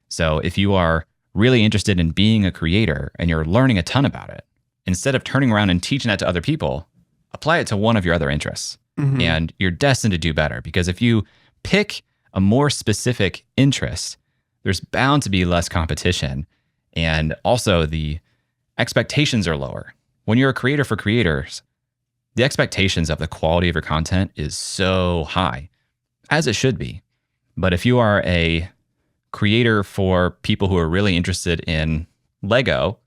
So if you are really interested in being a creator and you're learning a ton about it, instead of turning around and teaching that to other people, apply it to one of your other interests. And you're destined to do better, because if you pick a more specific interest, there's bound to be less competition. And also the expectations are lower. When you're a creator for creators, the expectations of the quality of your content is so high, as it should be. But if you are a creator for people who are really interested in Lego,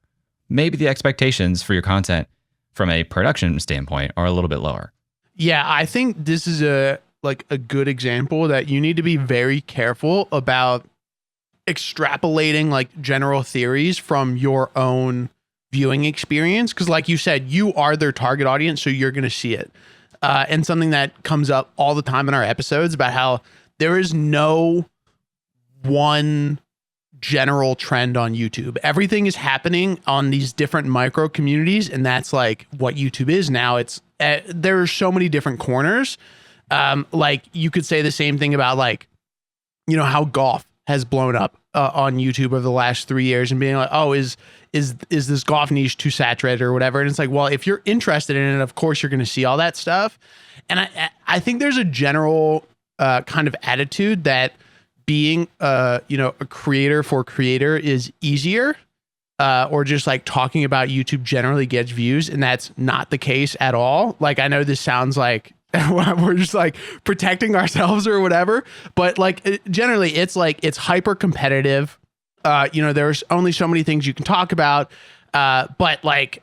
maybe the expectations for your content from a production standpoint are a little bit lower. Yeah, I think this is a good example that you need to be very careful about extrapolating like general theories from your own viewing experience. Because like you said, you are their target audience, so you're going to see it. And something that comes up all the time in our episodes about how there is no one general trend on YouTube. Everything is happening on these different micro communities, and that's like what YouTube is now. It's there are so many different corners. Like you could say the same thing about like, how golf has blown up on YouTube over the last 3 years, and being like, oh, is this golf niche too saturated or whatever? And it's like, well, if you're interested in it, of course you're going to see all that stuff. And I think there's a general kind of attitude that being a creator for creator is easier, or just like talking about YouTube generally gets views, and that's not the case at all. Like, I know this sounds like we're just like protecting ourselves or whatever, but like generally it's hyper competitive. There's only so many things you can talk about, but like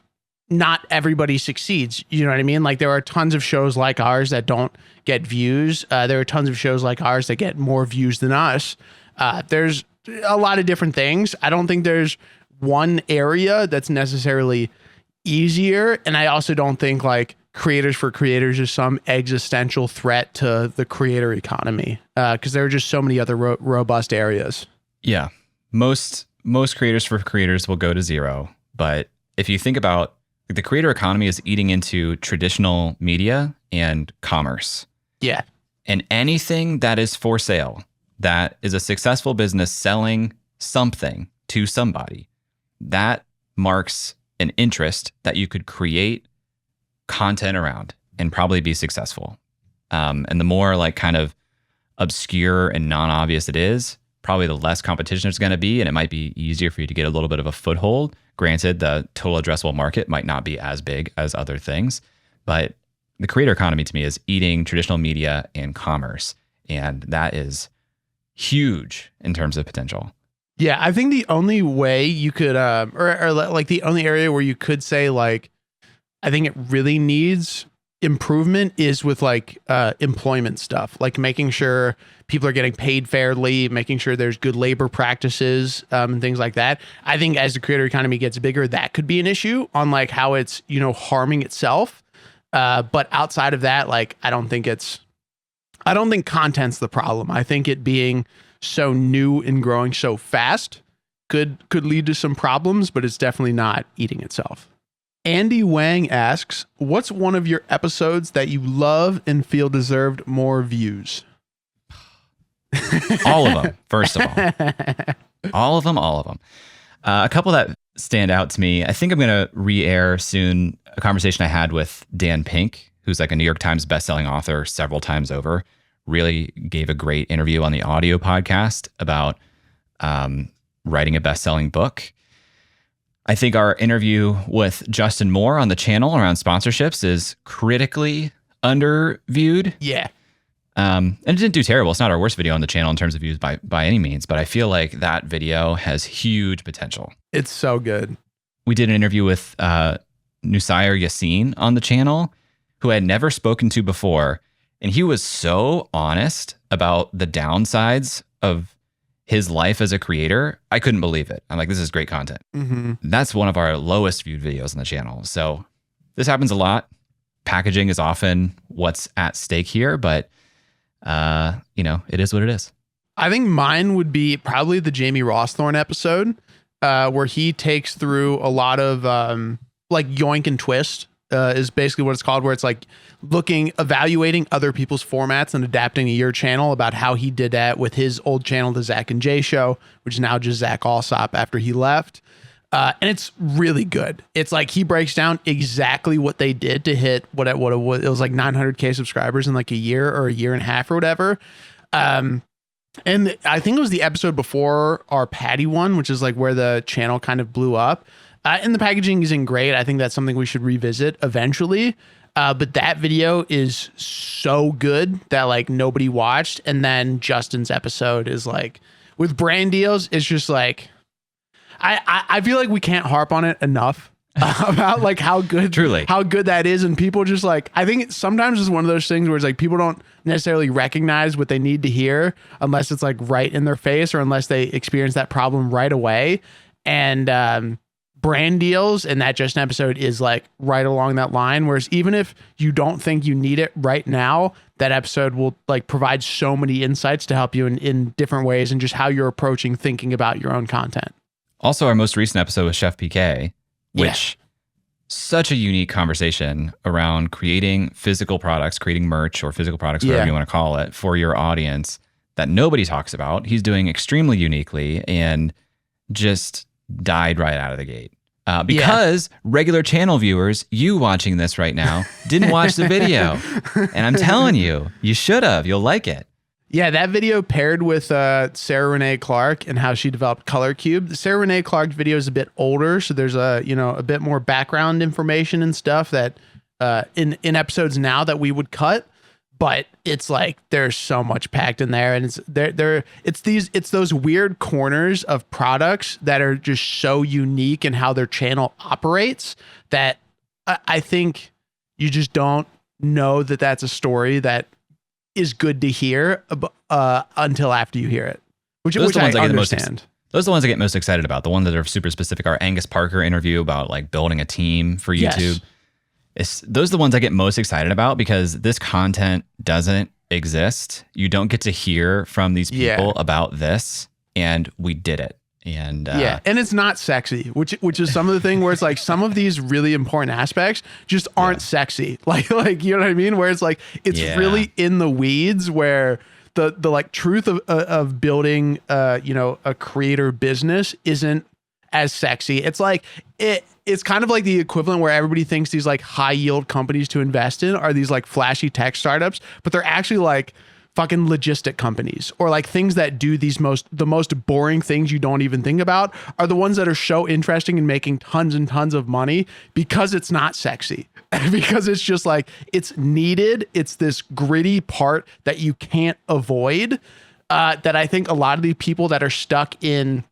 not everybody succeeds. You know what I mean? Like there are tons of shows like ours that don't get views. There are tons of shows like ours that get more views than us. There's a lot of different things. I don't think there's one area that's necessarily easier. And I also don't think like creators for creators is some existential threat to the creator economy, because there are just so many other robust areas. Yeah. Most creators for creators will go to zero. But if you think about the creator economy is eating into traditional media and commerce. Yeah. And anything that is for sale, that is a successful business selling something to somebody, that marks an interest that you could create content around and probably be successful. And the more like kind of obscure and non-obvious it is, probably the less competition there's going to be, and it might be easier for you to get a little bit of a foothold. Granted, the total addressable market might not be as big as other things, but the creator economy to me is eating traditional media and commerce, and that is huge in terms of potential. Yeah, I think the only way you could, or like the only area where you could say like, I think it really needs improvement is with like employment stuff, like making sure people are getting paid fairly, making sure there's good labor practices, and things like that. I think as the creator economy gets bigger, that could be an issue on like how it's, harming itself. But outside of that, like, I don't think content's the problem. I think it being so new and growing so fast could lead to some problems, but it's definitely not eating itself. Andy Wang asks, what's one of your episodes that you love and feel deserved more views? All of them, first of all. All of them. A couple that stand out to me. I think I'm going to re-air soon a conversation I had with Dan Pink, who's like a New York Times bestselling author several times over. Really gave a great interview on the audio podcast about writing a best-selling book. I think our interview with Justin Moore on the channel around sponsorships is critically underviewed. Yeah. And it didn't do terrible. It's not our worst video on the channel in terms of views by any means, but I feel like that video has huge potential. It's so good. We did an interview with Nusair Yassin on the channel, who I had never spoken to before. And he was so honest about the downsides of his life as a creator. I couldn't believe it. I'm like, this is great content. Mm-hmm. That's one of our lowest viewed videos on the channel. So this happens a lot. Packaging is often what's at stake here, but it is what it is. I think mine would be probably the Jamie Rossthorne episode, where he takes through a lot of like yoink and twist is basically what it's called, where it's like evaluating other people's formats and adapting to your channel, about how he did that with his old channel, the Zach and Jay Show, which is now just Zach Alsop after he left. And it's really good. It's like he breaks down exactly what they did to hit what it was like 900K subscribers in like a year or a year and a half or whatever. And I think it was the episode before our Patty one, which is like where the channel kind of blew up. And the packaging isn't great. I think that's something we should revisit eventually. But that video is so good that like nobody watched. And then Justin's episode is like, with brand deals, it's just like, I feel like we can't harp on it enough about like how good that is. And people just like, I think sometimes it's one of those things where it's like people don't necessarily recognize what they need to hear unless it's like right in their face, or unless they experience that problem right away. And brand deals and that Justin episode is like right along that line. Whereas even if you don't think you need it right now, that episode will like provide so many insights to help you in different ways, and just how you're approaching thinking about your own content. Also, our most recent episode with Chef PK, which such a unique conversation around creating physical products, creating merch or physical products, whatever you want to call it, for your audience that nobody talks about. He's doing extremely uniquely and just died right out of the gate. Because regular channel viewers, you watching this right now, didn't watch the video. And I'm telling you, you should have. You'll like it. Yeah, that video paired with Sarah Renee Clark and how she developed Color Cube. The Sarah Renee Clark video is a bit older, so there's a bit more background information and stuff that in episodes now that we would cut. But it's like there's so much packed in there, and it's those weird corners of products that are just so unique in how their channel operates that I think you just don't know that that's a story that is good to hear until after you hear it, which I understand. Those are the ones I get most excited about. The ones that are super specific. Our Angus Parker interview about like building a team for YouTube. Those are the ones I get most excited about, because this content doesn't exist. You don't get to hear from these people about this, and we did it. And and it's not sexy, which is some of the thing where it's like some of these really important aspects just aren't sexy. Like you know what I mean? Where it's like it's really in the weeds, where the like truth of building a creator business isn't as sexy. It's like it's kind of like the equivalent where everybody thinks these like high yield companies to invest in are these like flashy tech startups, but they're actually like fucking logistic companies, or like things that do the most boring things you don't even think about are the ones that are so interesting and making tons and tons of money, because it's not sexy. Because it's just like, it's needed. It's this gritty part that you can't avoid, that I think a lot of the people that are stuck in,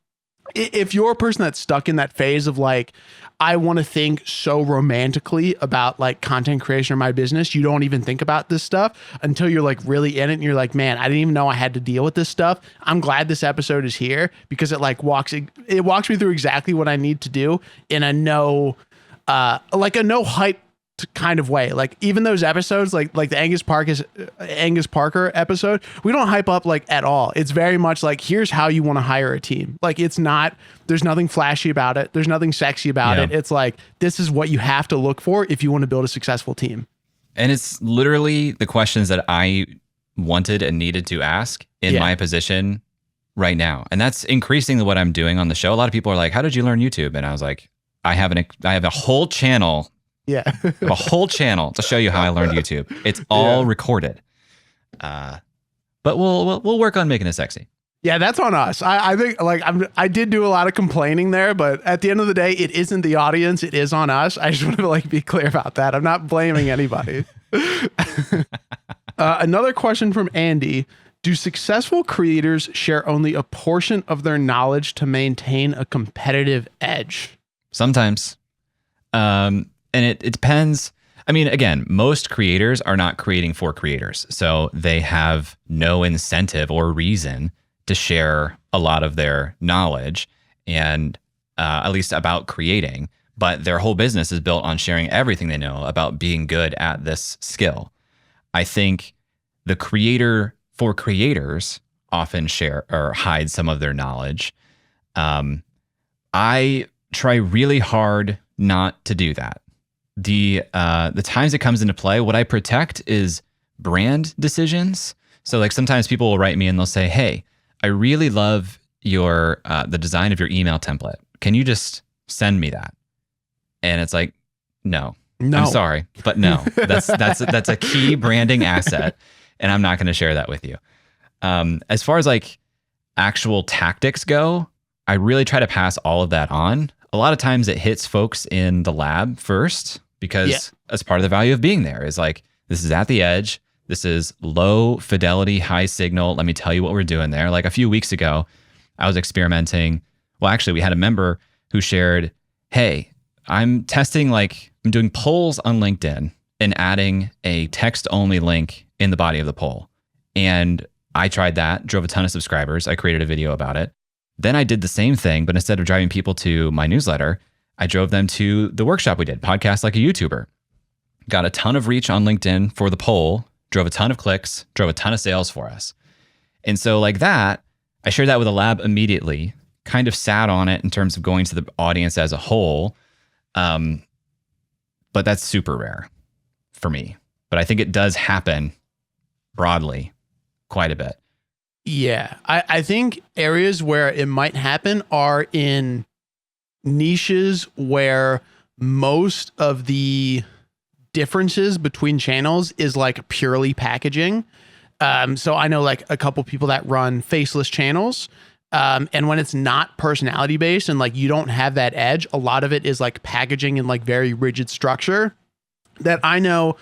if you're a person that's stuck in that phase of like, I want to think so romantically about like content creation or my business, you don't even think about this stuff until you're like really in it, and you're like, man, I didn't even know I had to deal with this stuff. I'm glad this episode is here, because it like walks me through exactly what I need to do in a no hype kind of way. Like even those episodes, like the Angus Parker episode, we don't hype up like at all. It's very much like, here's how you want to hire a team. Like there's nothing flashy about it. There's nothing sexy about it. It's like, this is what you have to look for if you want to build a successful team. And it's literally the questions that I wanted and needed to ask in my position right now. And that's increasingly what I'm doing on the show. A lot of people are like, how did you learn YouTube? And I was like, I have a whole channel. Yeah. I have a whole channel to show you how I learned YouTube. It's all recorded. But we'll work on making it sexy. Yeah, that's on us. I think like I did do a lot of complaining there, but at the end of the day, it isn't the audience. It is on us. I just want to like be clear about that. I'm not blaming anybody. Another question from Andy. Do successful creators share only a portion of their knowledge to maintain a competitive edge? Sometimes. And it depends. I mean, again, most creators are not creating for creators. So they have no incentive or reason to share a lot of their knowledge and at least about creating. But their whole business is built on sharing everything they know about being good at this skill. I think the creator for creators often share or hide some of their knowledge. I try really hard not to do that. The times it comes into play, what I protect is brand decisions. So like sometimes people will write me and they'll say, hey, I really love your the design of your email template. Can you just send me that? And it's like, no. I'm sorry, but no. That's a key branding asset, and I'm not going to share that with you. As far as like actual tactics go, I really try to pass all of that on. A lot of times it hits folks in the lab first because as part of the value of being there is like, this is at the edge. This is low fidelity, high signal. Let me tell you what we're doing there. Like a few weeks ago, I was experimenting. Well, actually, we had a member who shared, hey, I'm doing polls on LinkedIn and adding a text-only link in the body of the poll. And I tried that, drove a ton of subscribers. I created a video about it. Then I did the same thing, but instead of driving people to my newsletter, I drove them to the workshop we did, Podcast Like a YouTuber. Got a ton of reach on LinkedIn for the poll, drove a ton of clicks, drove a ton of sales for us. And so like that, I shared that with the lab immediately, kind of sat on it in terms of going to the audience as a whole. But that's super rare for me. But I think it does happen broadly quite a bit. Yeah. I think areas where it might happen are in niches where most of the differences between channels is like purely packaging. So I know like a couple people that run faceless channels. And when it's not personality based and like you don't have that edge, a lot of it is like packaging and like very rigid structure that I know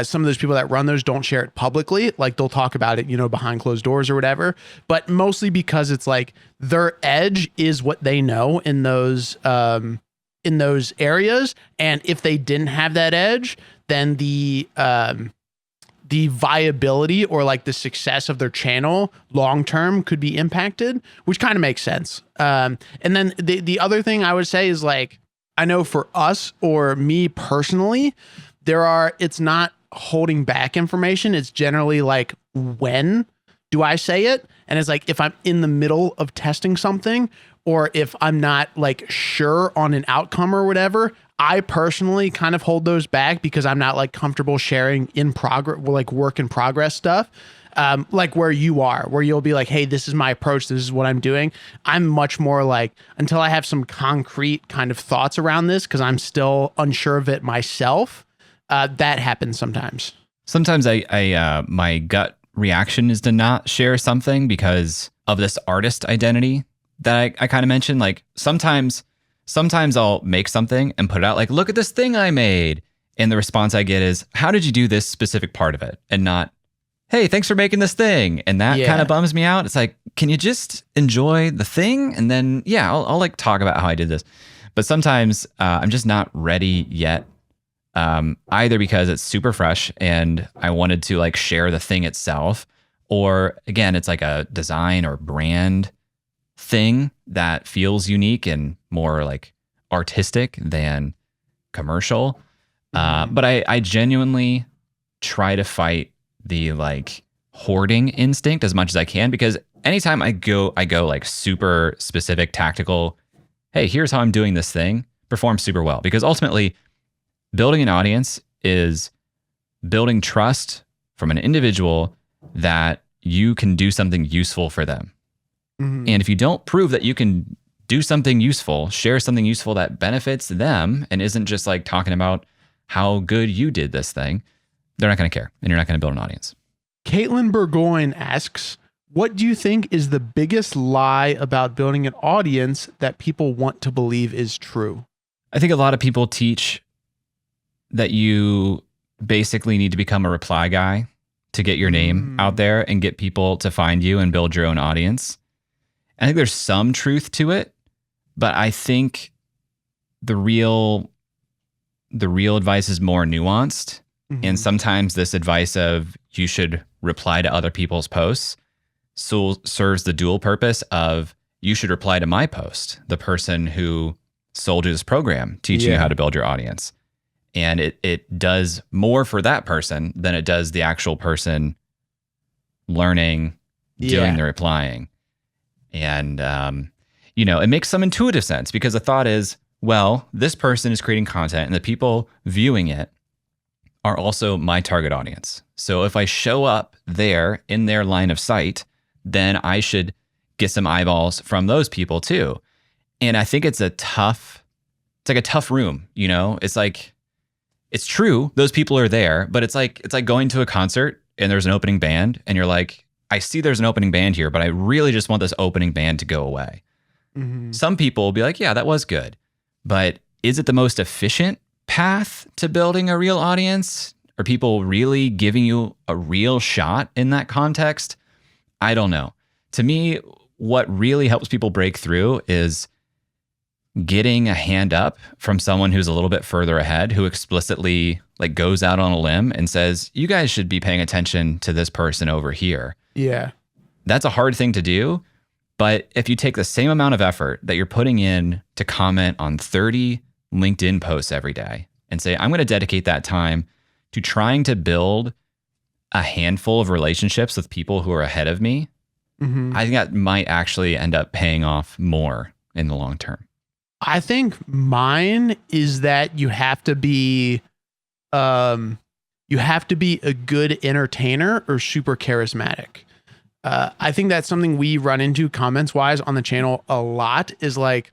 some of those people that run those don't share it publicly. Like they'll talk about it, behind closed doors or whatever, but mostly because it's like their edge is what they know in those areas. And if they didn't have that edge, then the viability or like the success of their channel long-term could be impacted, which kind of makes sense. And then the other thing I would say is like, I know for us or me personally, it's not holding back information. It's generally like, when do I say it? And it's like, if I'm in the middle of testing something, or if I'm not like sure on an outcome or whatever, I personally kind of hold those back because I'm not like comfortable sharing in progress, like work in progress stuff. Like where you are, where you'll be like, hey, this is my approach. This is what I'm doing. I'm much more like, until I have some concrete kind of thoughts around this, because I'm still unsure of it myself. That happens sometimes. Sometimes I my gut reaction is to not share something because of this artist identity that I kind of mentioned. Like sometimes I'll make something and put it out like, look at this thing I made. And the response I get is, how did you do this specific part of it? And not, hey, thanks for making this thing. And that kind of bums me out. It's like, can you just enjoy the thing? And then, I'll like talk about how I did this. But sometimes I'm just not ready yet. Either because it's super fresh and I wanted to like share the thing itself, or again, it's like a design or brand thing that feels unique and more like artistic than commercial. But I genuinely try to fight the like hoarding instinct as much as I can, because anytime I go like super specific, tactical, hey, here's how I'm doing this thing, performs super well. Because ultimately, building an audience is building trust from an individual that you can do something useful for them. And if you don't prove that you can do something useful, share something useful that benefits them and isn't just like talking about how good you did this thing, they're not going to care and you're not going to build an audience. Caitlin Burgoyne asks, what do you think is the biggest lie about building an audience that people want to believe is true? I think a lot of people teach that you basically need to become a reply guy to get your name out there and get people to find you and build your own audience. I think there's some truth to it, but I think the real advice is more nuanced. And sometimes this advice of you should reply to other people's posts serves the dual purpose of you should reply to my post, the person who sold you this program, teaching you how to build your audience. And it does more for that person than it does the actual person learning, doing the replying. And, it makes some intuitive sense because the thought is, well, this person is creating content and the people viewing it are also my target audience. So if I show up there in their line of sight, then I should get some eyeballs from those people too. And I think it's a tough room, It's like, it's true, those people are there, but it's like going to a concert and there's an opening band and you're like, I see there's an opening band here, but I really just want this opening band to go away. Some people will be like, yeah, that was good. But is it the most efficient path to building a real audience? Are people really giving you a real shot in that context? I don't know. To me, what really helps people break through is getting a hand up from someone who's a little bit further ahead, who explicitly like goes out on a limb and says, you guys should be paying attention to this person over here. Yeah. That's a hard thing to do. But if you take the same amount of effort that you're putting in to comment on 30 LinkedIn posts every day and say, I'm going to dedicate that time to trying to build a handful of relationships with people who are ahead of me, I think that might actually end up paying off more in the long term. I think mine is that you have to be a good entertainer or super charismatic. I think that's something we run into comments wise on the channel a lot is like,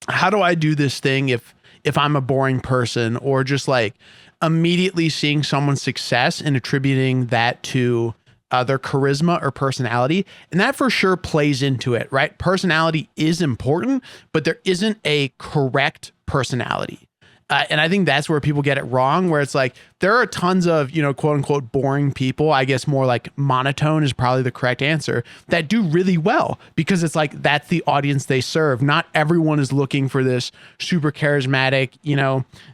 how do I do this thing if I'm a boring person, or just like immediately seeing someone's success and attributing that to their charisma or personality. And that for sure plays into it, right? Personality is important, but there isn't a correct personality. And I think that's where people get it wrong, where it's like, there are tons of, quote unquote, boring people. I guess more like monotone is probably the correct answer, that do really well because it's like, that's the audience they serve. Not everyone is looking for this super charismatic,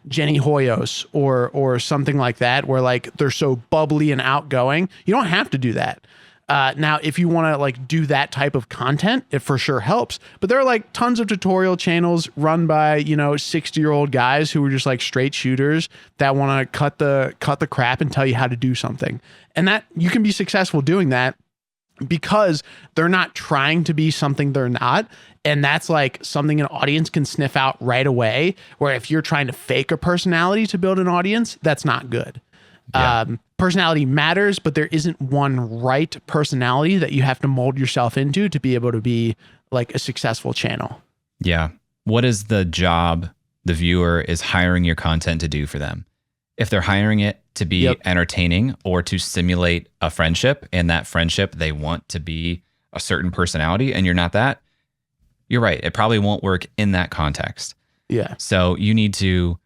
Jenny Hoyos or something like that, where like they're so bubbly and outgoing. You don't have to do that. Now, if you want to like do that type of content, it for sure helps. But there are like tons of tutorial channels run by, 60-year-old guys who are just like straight shooters that want to cut the crap and tell you how to do something. And that you can be successful doing that because they're not trying to be something they're not. And that's like something an audience can sniff out right away, where if you're trying to fake a personality to build an audience, that's not good. Yeah. Personality matters, but there isn't one right personality that you have to mold yourself into to be able to be like a successful channel. Yeah. What is the job the viewer is hiring your content to do for them? If they're hiring it to be entertaining or to simulate a friendship, and that friendship, they want to be a certain personality and you're not that, you're right. It probably won't work in that context. Yeah. So you need to,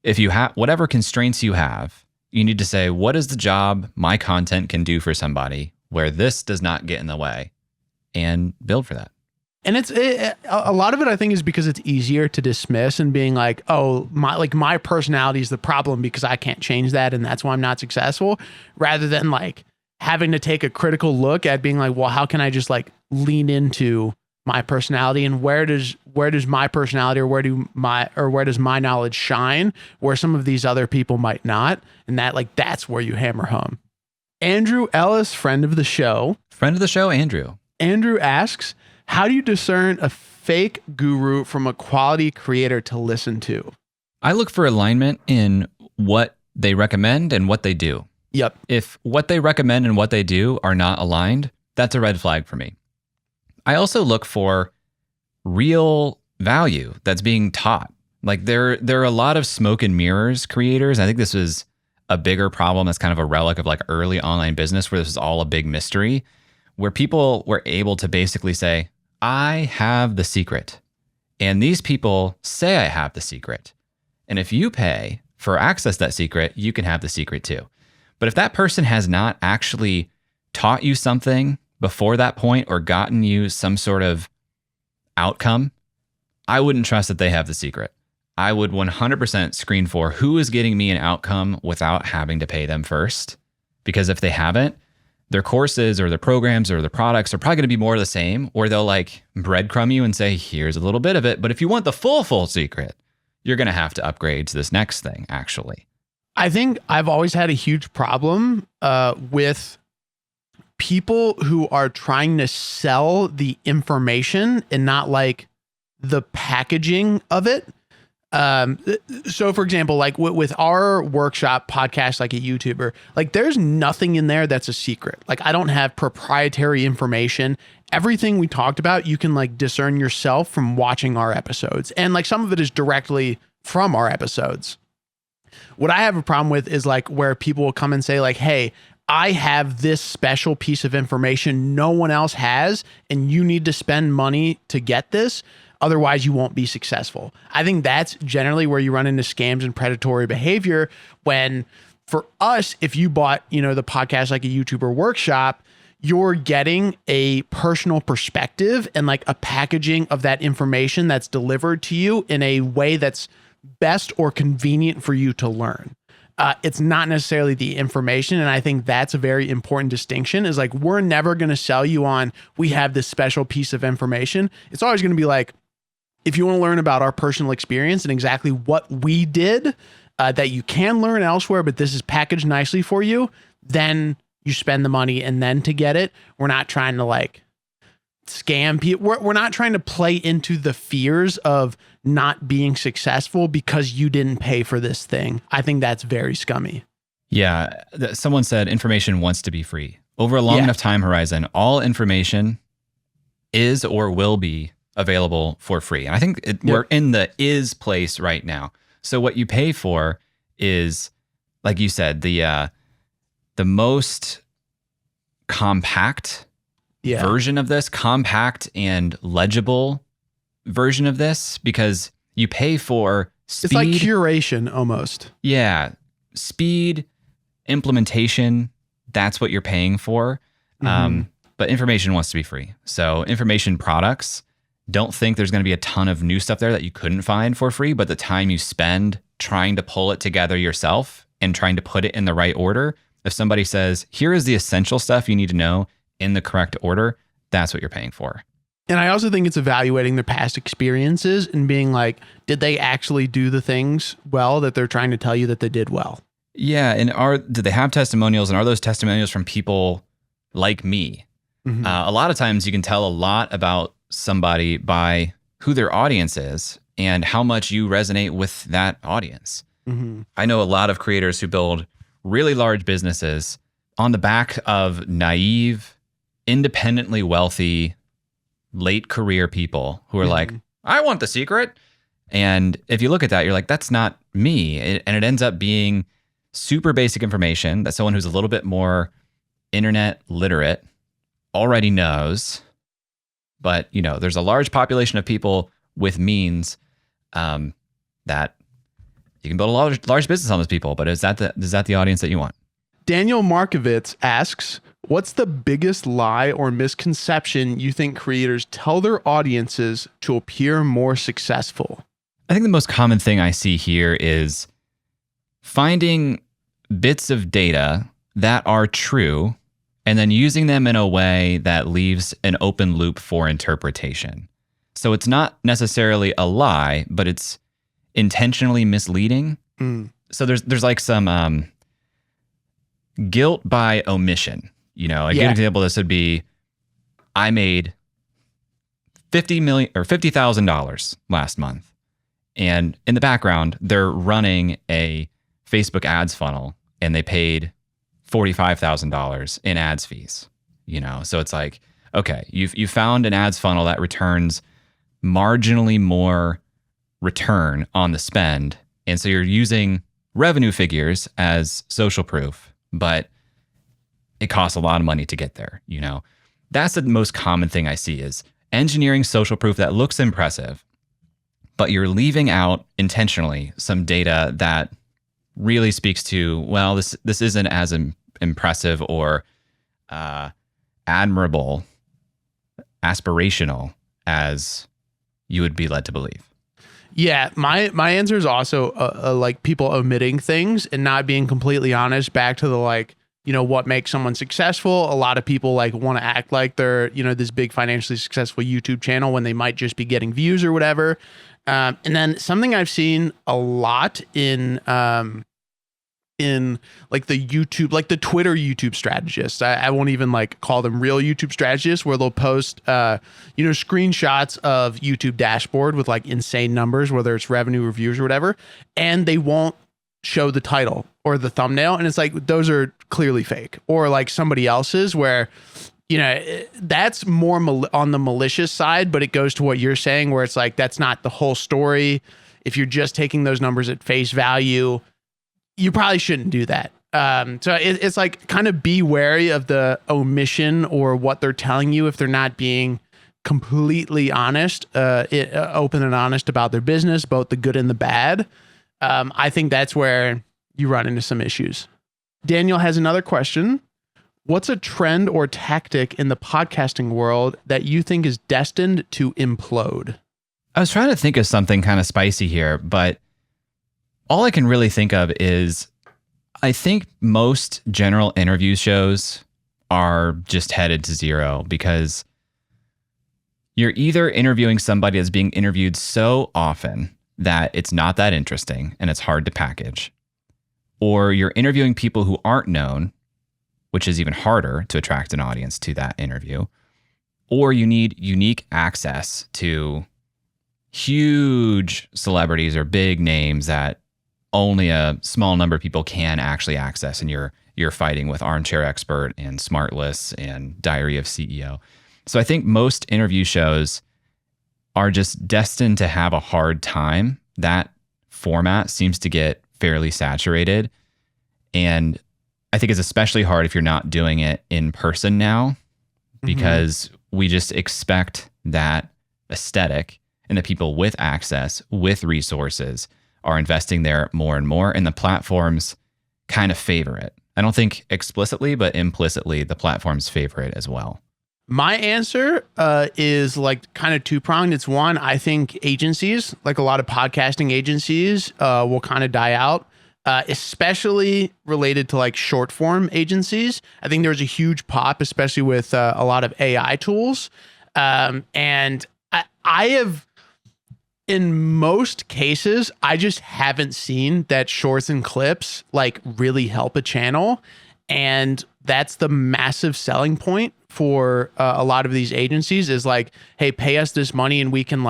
if you have whatever constraints you have, you need to say, what is the job my content can do for somebody where this does not get in the way, and build for that. And a lot of it, I think, is because it's easier to dismiss and being like, oh, my personality is the problem because I can't change that. And that's why I'm not successful, rather than like having to take a critical look at being like, well, how can I just like lean into my personality, and where does my personality or where does my knowledge shine where some of these other people might not? And that's where you hammer home. Andrew Ellis, friend of the show, Andrew asks, how do you discern a fake guru from a quality creator to listen to? I look for alignment in what they recommend and what they do. Yep. If what they recommend and what they do are not aligned, that's a red flag for me. I also look for real value that's being taught. Like there are a lot of smoke and mirrors creators. I think this was a bigger problem that's kind of a relic of like early online business where this is all a big mystery, where people were able to basically say, I have the secret. And these people say I have the secret. And if you pay for access to that secret, you can have the secret too. But if that person has not actually taught you something before that point or gotten you some sort of outcome, I wouldn't trust that they have the secret. I would 100% screen for who is getting me an outcome without having to pay them first. Because if they haven't, their courses or their programs or their products are probably going to be more of the same, or they'll like breadcrumb you and say, here's a little bit of it. But if you want the full secret, you're going to have to upgrade to this next thing, actually. I think I've always had a huge problem with people who are trying to sell the information and not like the packaging of it. So for example, like with our workshop podcast, like a YouTuber, like there's nothing in there that's a secret. Like I don't have proprietary information. Everything we talked about, you can like discern yourself from watching our episodes. And like some of it is directly from our episodes. What I have a problem with is like where people will come and say like, hey, I have this special piece of information no one else has, and you need to spend money to get this. Otherwise, you won't be successful. I think that's generally where you run into scams and predatory behavior. When for us, if you bought, the podcast like a YouTuber workshop, you're getting a personal perspective and like a packaging of that information that's delivered to you in a way that's best or convenient for you to learn. It's not necessarily the information. And I think that's a very important distinction is like, we're never going to sell you on, we have this special piece of information. It's always going to be like, if you want to learn about our personal experience and exactly what we did that you can learn elsewhere, but this is packaged nicely for you, then you spend the money and then to get it. We're not trying to like scam people. We're not trying to play into the fears of not being successful because you didn't pay for this thing. I think that's very scummy. Yeah. Someone said information wants to be free. Over a long enough time horizon, all information is or will be available for free. And I think we're in the is place right now. So what you pay for is, like you said, the most compact version of this, compact and legible version of this, because you pay for speed. It's like curation almost. Yeah. Speed, implementation, that's what you're paying for. But information wants to be free. So information products, don't think there's going to be a ton of new stuff there that you couldn't find for free, but the time you spend trying to pull it together yourself and trying to put it in the right order, if somebody says, here is the essential stuff you need to know in the correct order, that's what you're paying for. And I also think it's evaluating their past experiences and being like, did they actually do the things well that they're trying to tell you that they did well? Yeah. And did they have testimonials, and are those testimonials from people like me? A lot of times you can tell a lot about somebody by who their audience is and how much you resonate with that audience. I know a lot of creators who build really large businesses on the back of naive, independently wealthy, late career people who are like, I want the secret. And if you look at that, you're like, that's not me. And it ends up being super basic information that someone who's a little bit more internet literate already knows. But, there's a large population of people with means that you can build a large business on those people. But is that the audience that you want? Daniel Markovitz asks, what's the biggest lie or misconception you think creators tell their audiences to appear more successful? I think the most common thing I see here is finding bits of data that are true and then using them in a way that leaves an open loop for interpretation. So it's not necessarily a lie, but it's intentionally misleading. So there's like some guilt by omission. A good example of this would be, I made $50,000 last month, and in the background they're running a Facebook ads funnel, and they paid $45,000 in ads fees. So it's like, okay, you found an ads funnel that returns marginally more return on the spend. And so you're using revenue figures as social proof, but it costs a lot of money to get there. That's the most common thing I see is engineering social proof that looks impressive, but you're leaving out intentionally some data that really speaks to, well, this isn't as impressive or admirable, aspirational as you would be led to believe. Yeah, my answer is also like people omitting things and not being completely honest. Back to the what makes someone successful. A lot of people want to act like they're this big financially successful YouTube channel when they might just be getting views or whatever. And then something I've seen a lot in the YouTube, the Twitter YouTube strategists. I won't even call them real YouTube strategists, where they'll post, screenshots of YouTube dashboard with insane numbers, whether it's revenue, reviews or whatever. And they won't show the title or the thumbnail. And it's those are clearly fake, or somebody else's where, that's more on the malicious side, but it goes to what you're saying, where it's that's not the whole story. If you're just taking those numbers at face value, you probably shouldn't do that. So it's kind of be wary of the omission or what they're telling you if they're not being completely honest, open and honest about their business, both the good and the bad. I think that's where you run into some issues. Daniel has another question. What's a trend or tactic in the podcasting world that you think is destined to implode? I was trying to think of something kind of spicy here, but all I can really think of is I think most general interview shows are just headed to zero, because you're either interviewing somebody that's being interviewed so often that it's not that interesting and it's hard to package, or you're interviewing people who aren't known, which is even harder to attract an audience to that interview, or you need unique access to huge celebrities or big names that only a small number of people can actually access, and you're fighting with Armchair Expert and Smartless and Diary of CEO. So I think most interview shows are just destined to have a hard time. That format seems to get fairly saturated, and I think it's especially hard if you're not doing it in person now, because we just expect that aesthetic, and the people with access, with resources, are investing there more and more, and the platforms kind of favor it. I don't think explicitly, but implicitly, the platforms favor it as well. My answer is kind of two-pronged. It's one, I think agencies, a lot of podcasting agencies, will kind of die out, especially related to short form agencies. I think there's a huge pop, especially with a lot of AI tools. And I have, in most cases, I just haven't seen that shorts and clips really help a channel. And that's the massive selling point for a lot of these agencies is hey, pay us this money and we can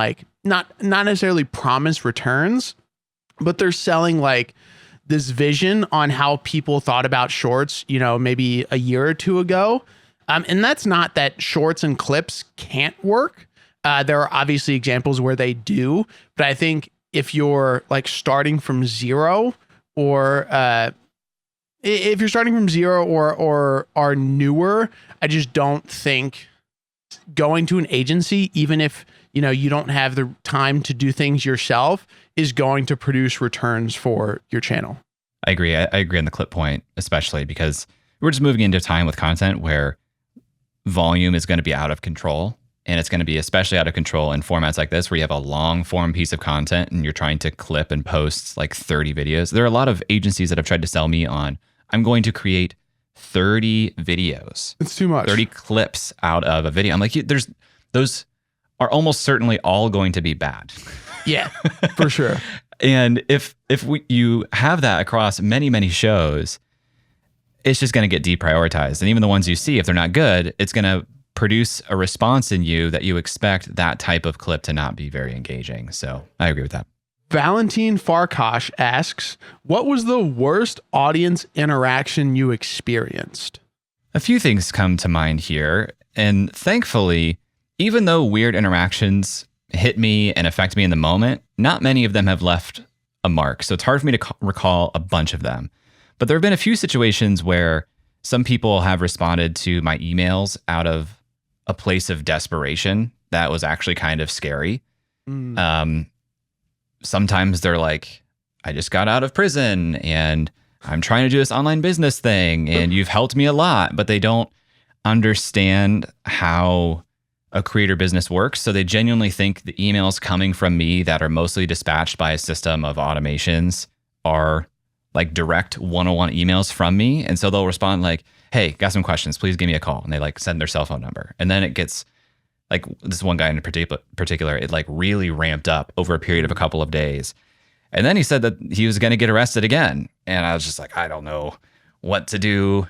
not necessarily promise returns, but they're selling this vision on how people thought about shorts, maybe a year or two ago. And that's not that shorts and clips can't work. There are obviously examples where they do, but I think if you're starting from zero, or if you're starting from zero or are newer, I just don't think going to an agency, even if you don't have the time to do things yourself, is going to produce returns for your channel. I agree. I agree on the clip point, especially because we're just moving into a time with content where volume is going to be out of control. And it's going to be especially out of control in formats like this, where you have a long form piece of content and you're trying to clip and post 30 videos. There are a lot of agencies that have tried to sell me on, I'm going to create 30 videos. It's too much. 30 clips out of a video. I'm like, those are almost certainly all going to be bad. Yeah, for sure. And if you have that across many, many shows, it's just going to get deprioritized. And even the ones you see, if they're not good, it's going to produce a response in you that you expect that type of clip to not be very engaging. So I agree with that. Valentine Farkash asks, what was the worst audience interaction you experienced? A few things come to mind here. And thankfully, even though weird interactions hit me and affect me in the moment, not many of them have left a mark. So it's hard for me to recall a bunch of them. But there have been a few situations where some people have responded to my emails out of a place of desperation that was actually kind of scary. Sometimes they're like, I just got out of prison and I'm trying to do this online business thing and you've helped me a lot, but they don't understand how a creator business works. So they genuinely think the emails coming from me that are mostly dispatched by a system of automations are like direct one-on-one emails from me. And so they'll respond like, hey, got some questions, please give me a call. And they like send their cell phone number. And then it gets like this one guy in particular, it like really ramped up over a period of a couple of days. And then he said that he was going to get arrested again. And I was just like, I don't know what to do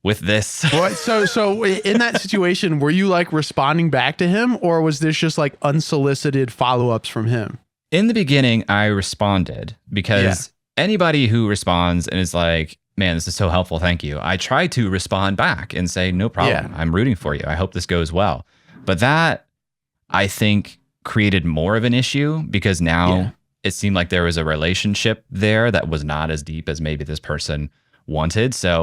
with this. What? So in that situation, were you like responding back to him, or was this just like unsolicited follow-ups from him? In the beginning, I responded because anybody who responds and is like, man, this is so helpful, thank you, I try to respond back and say, no problem. I'm rooting for you. I hope this goes well. But that, I think, created more of an issue because now it seemed like there was a relationship there that was not as deep as maybe this person wanted. So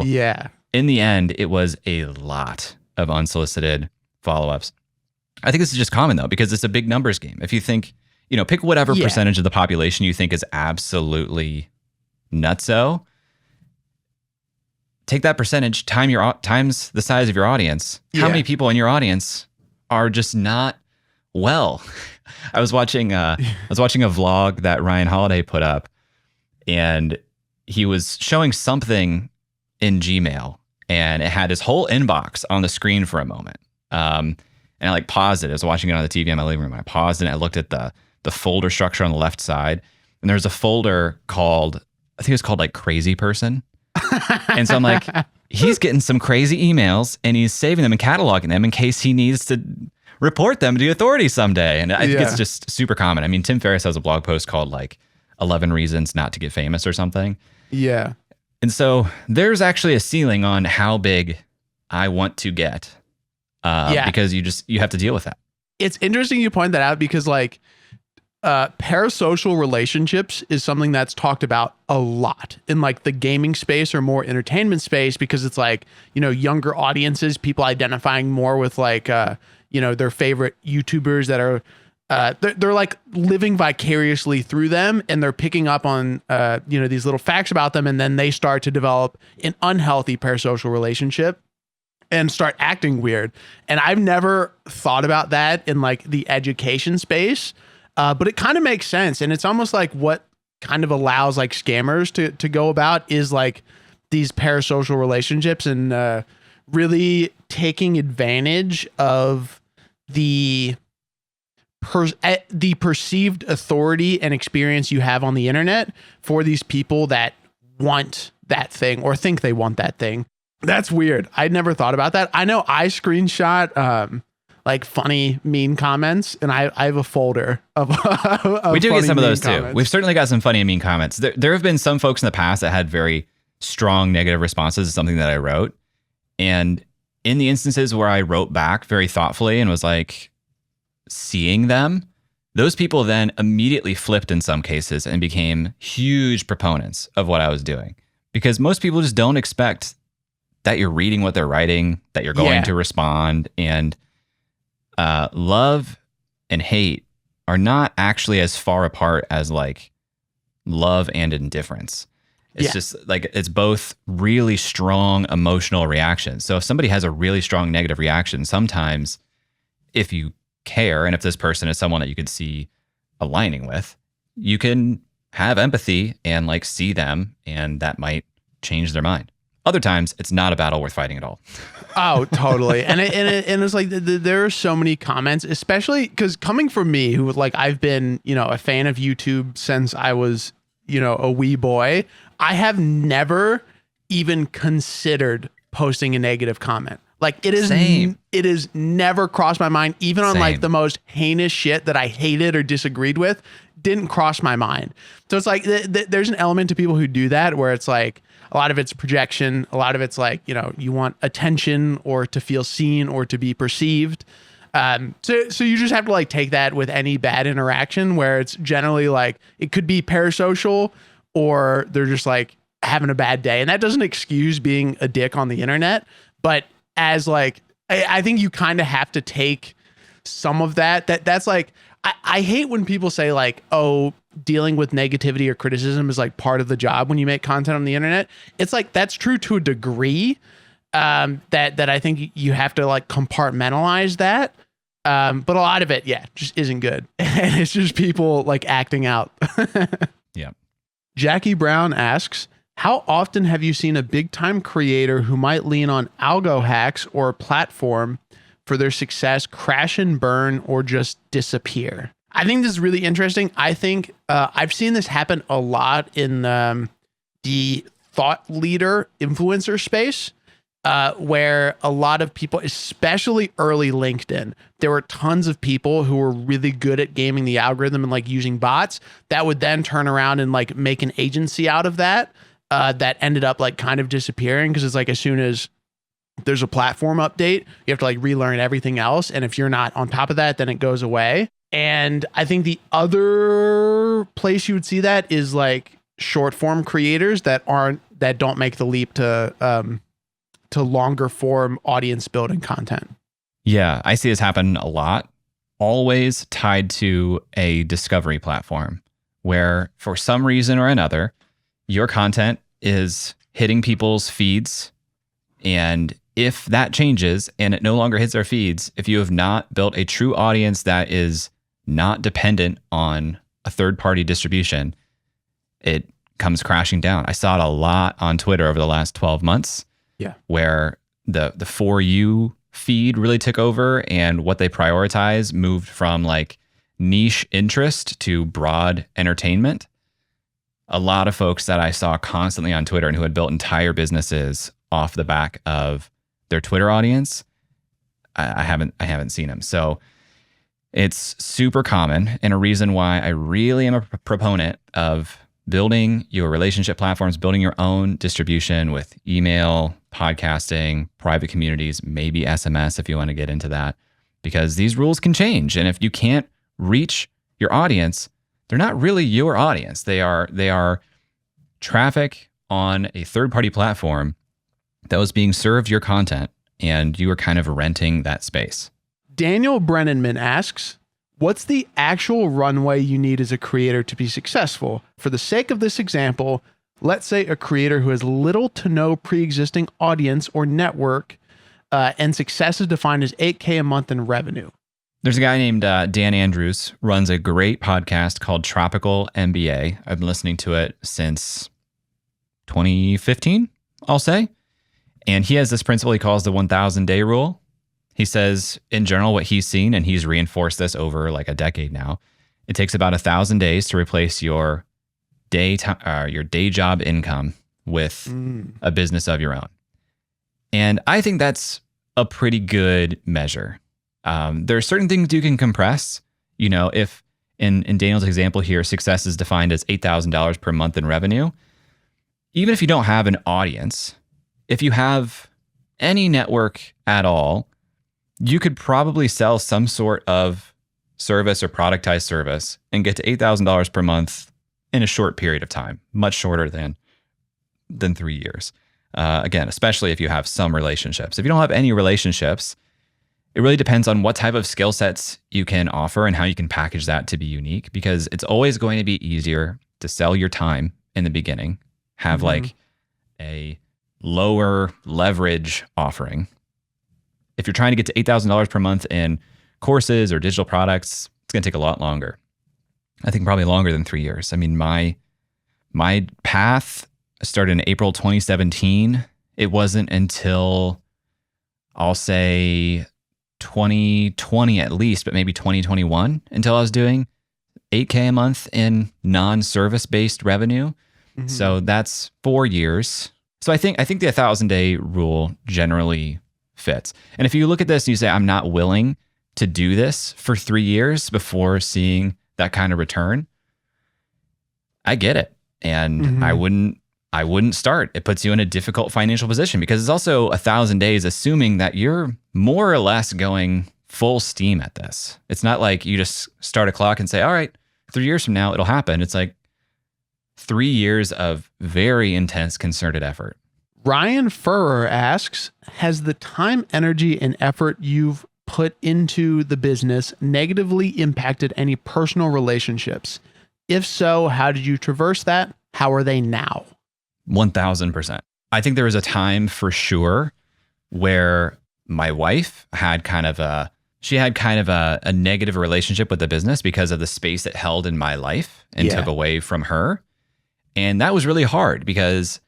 in the end, it was a lot of unsolicited follow-ups. I think this is just common though, because it's a big numbers game. If you think, pick whatever percentage of the population you think is absolutely nutso, take that percentage, times the size of your audience. How many people in your audience are just not well? I was watching a vlog that Ryan Holiday put up, and he was showing something in Gmail, and it had his whole inbox on the screen for a moment. And I like paused it. I was watching it on the TV in my living room. I paused it and I looked at the folder structure on the left side, and there's a folder called, I think it's called like Crazy Person. And so I'm like, he's getting some crazy emails and he's saving them and cataloging them in case he needs to report them to the authorities someday. And I think it's just super common. I mean, Tim Ferriss has a blog post called like 11 Reasons Not to Get Famous or something. Yeah. And so there's actually a ceiling on how big I want to get because you have to deal with that. It's interesting you point that out because like parasocial relationships is something that's talked about a lot in like the gaming space or more entertainment space, because it's like, younger audiences, people identifying more with like, their favorite YouTubers that are, they're like living vicariously through them, and they're picking up on, these little facts about them. And then they start to develop an unhealthy parasocial relationship and start acting weird. And I've never thought about that in like the education space. But it kind of makes sense. And it's almost like what kind of allows like scammers to go about is like these parasocial relationships and really taking advantage of the perceived authority and experience you have on the internet for these people that want that thing or think they want that thing. That's weird. I'd never thought about that. I know I screenshot like funny mean comments, and I have a folder of we do get some of those comments. too. We've certainly got some funny and mean comments. There have been some folks in the past that had very strong negative responses to something that I wrote. And in the instances where I wrote back very thoughtfully and was like seeing them, those people then immediately flipped in some cases and became huge proponents of what I was doing. Because most people just don't expect that you're reading what they're writing, that you're going to respond. And love and hate are not actually as far apart as like love and indifference. It's just like, it's both really strong emotional reactions. So if somebody has a really strong negative reaction, sometimes if you care, and if this person is someone that you could see aligning with, you can have empathy and like see them, and that might change their mind. Other times, it's not a battle worth fighting at all. Oh, totally. And it's like there are so many comments, especially because coming from me, who like I've been, a fan of YouTube since I was, a wee boy. I have never even considered posting a negative comment. Like it is, it has never crossed my mind, even on like the most heinous shit that I hated or disagreed with, didn't cross my mind. So it's like there's an element to people who do that where it's like, A lot of it's projection. A lot of it's like, you want attention or to feel seen or to be perceived. So you just have to like take that with any bad interaction, where it's generally like, it could be parasocial or they're just like having a bad day. And that doesn't excuse being a dick on the internet. But as like, I think you kind of have to take some of that's like, I hate when people say like, oh, dealing with negativity or criticism is like part of the job when you make content on the internet. It's like, that's true to a degree, that I think you have to like compartmentalize that. But a lot of it, just isn't good. And it's just people like acting out. Yeah. Jackie Brown asks, how often have you seen a big time creator who might lean on algo hacks or a platform for their success crash and burn or just disappear? I think this is really interesting. I think I've seen this happen a lot in the thought leader influencer space, where a lot of people, especially early LinkedIn, there were tons of people who were really good at gaming the algorithm and like using bots that would then turn around and like make an agency out of that, that ended up like kind of disappearing, because it's like, as soon as there's a platform update, you have to like relearn everything else. And if you're not on top of that, then it goes away. And I think the other place you would see that is like short form creators that don't make the leap to longer form audience building content. Yeah, I see this happen a lot, always tied to a discovery platform where for some reason or another, your content is hitting people's feeds. And if that changes and it no longer hits our feeds, if you have not built a true audience that is not dependent on a third-party distribution, it comes crashing down. I saw it a lot on Twitter over the last 12 months. Yeah. Where the For You feed really took over, and what they prioritize moved from like niche interest to broad entertainment. A lot of folks that I saw constantly on Twitter and who had built entire businesses off the back of their Twitter audience, I haven't seen them. So it's super common, and a reason why I really am a proponent of building your relationship platforms, building your own distribution with email, podcasting, private communities, maybe SMS if you want to get into that, because these rules can change. And if you can't reach your audience, they're not really your audience. They are traffic on a third-party platform that was being served your content, and you are kind of renting that space. Daniel Brennanman asks, what's the actual runway you need as a creator to be successful? For the sake of this example, let's say a creator who has little to no pre-existing audience or network, and success is defined as 8K a month in revenue. There's a guy named Dan Andrews, runs a great podcast called Tropical MBA. I've been listening to it since 2015, I'll say. And he has this principle he calls the 1,000 day rule. He says, in general, what he's seen, and he's reinforced this over like a decade now, it takes about 1,000 days to replace your day job income with a business of your own. And I think that's a pretty good measure. There are certain things you can compress. If in Daniel's example here, success is defined as $8,000 per month in revenue. Even if you don't have an audience, if you have any network at all, you could probably sell some sort of service or productized service and get to $8,000 per month in a short period of time, much shorter than 3 years. Again, especially if you have some relationships. If you don't have any relationships, it really depends on what type of skill sets you can offer and how you can package that to be unique, because it's always going to be easier to sell your time in the beginning, have like a lower leverage offering. If you're trying to get to $8,000 per month in courses or digital products, it's going to take a lot longer. I think probably longer than 3 years. I mean, my path started in April 2017. It wasn't until, I'll say 2020 at least, but maybe 2021 until I was doing 8K a month in non-service based revenue. So that's 4 years. So I think the 1,000 day rule generally fits. And if you look at this and you say, I'm not willing to do this for 3 years before seeing that kind of return, I get it. And I wouldn't I wouldn't start. It puts you in a difficult financial position because it's also 1,000 days assuming that you're more or less going full steam at this. It's not like you just start a clock and say, all right, 3 years from now, it'll happen. It's like 3 years of very intense concerted effort. Ryan Furrer asks, has the time, energy, and effort you've put into the business negatively impacted any personal relationships? If so, how did you traverse that? How are they now? 1,000%. I think there was a time for sure where my wife had kind of a negative relationship with the business because of the space it held in my life and took away from her. And that was really hard because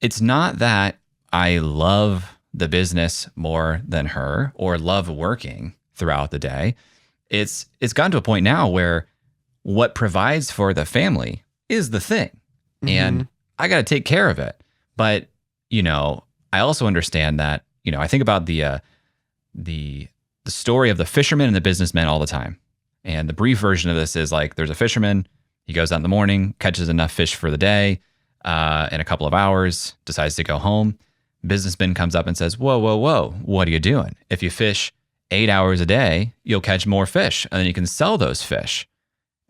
it's not that I love the business more than her or love working throughout the day. It's gotten to a point now where what provides for the family is the thing. Mm-hmm. And I got to take care of it. But, I also understand that, I think about the story of the fisherman and the businessman all the time. And the brief version of this is like, there's a fisherman, he goes out in the morning, catches enough fish for the day, in a couple of hours, decides to go home. Businessman comes up and says, whoa, what are you doing? If you fish 8 hours a day, you'll catch more fish and then you can sell those fish.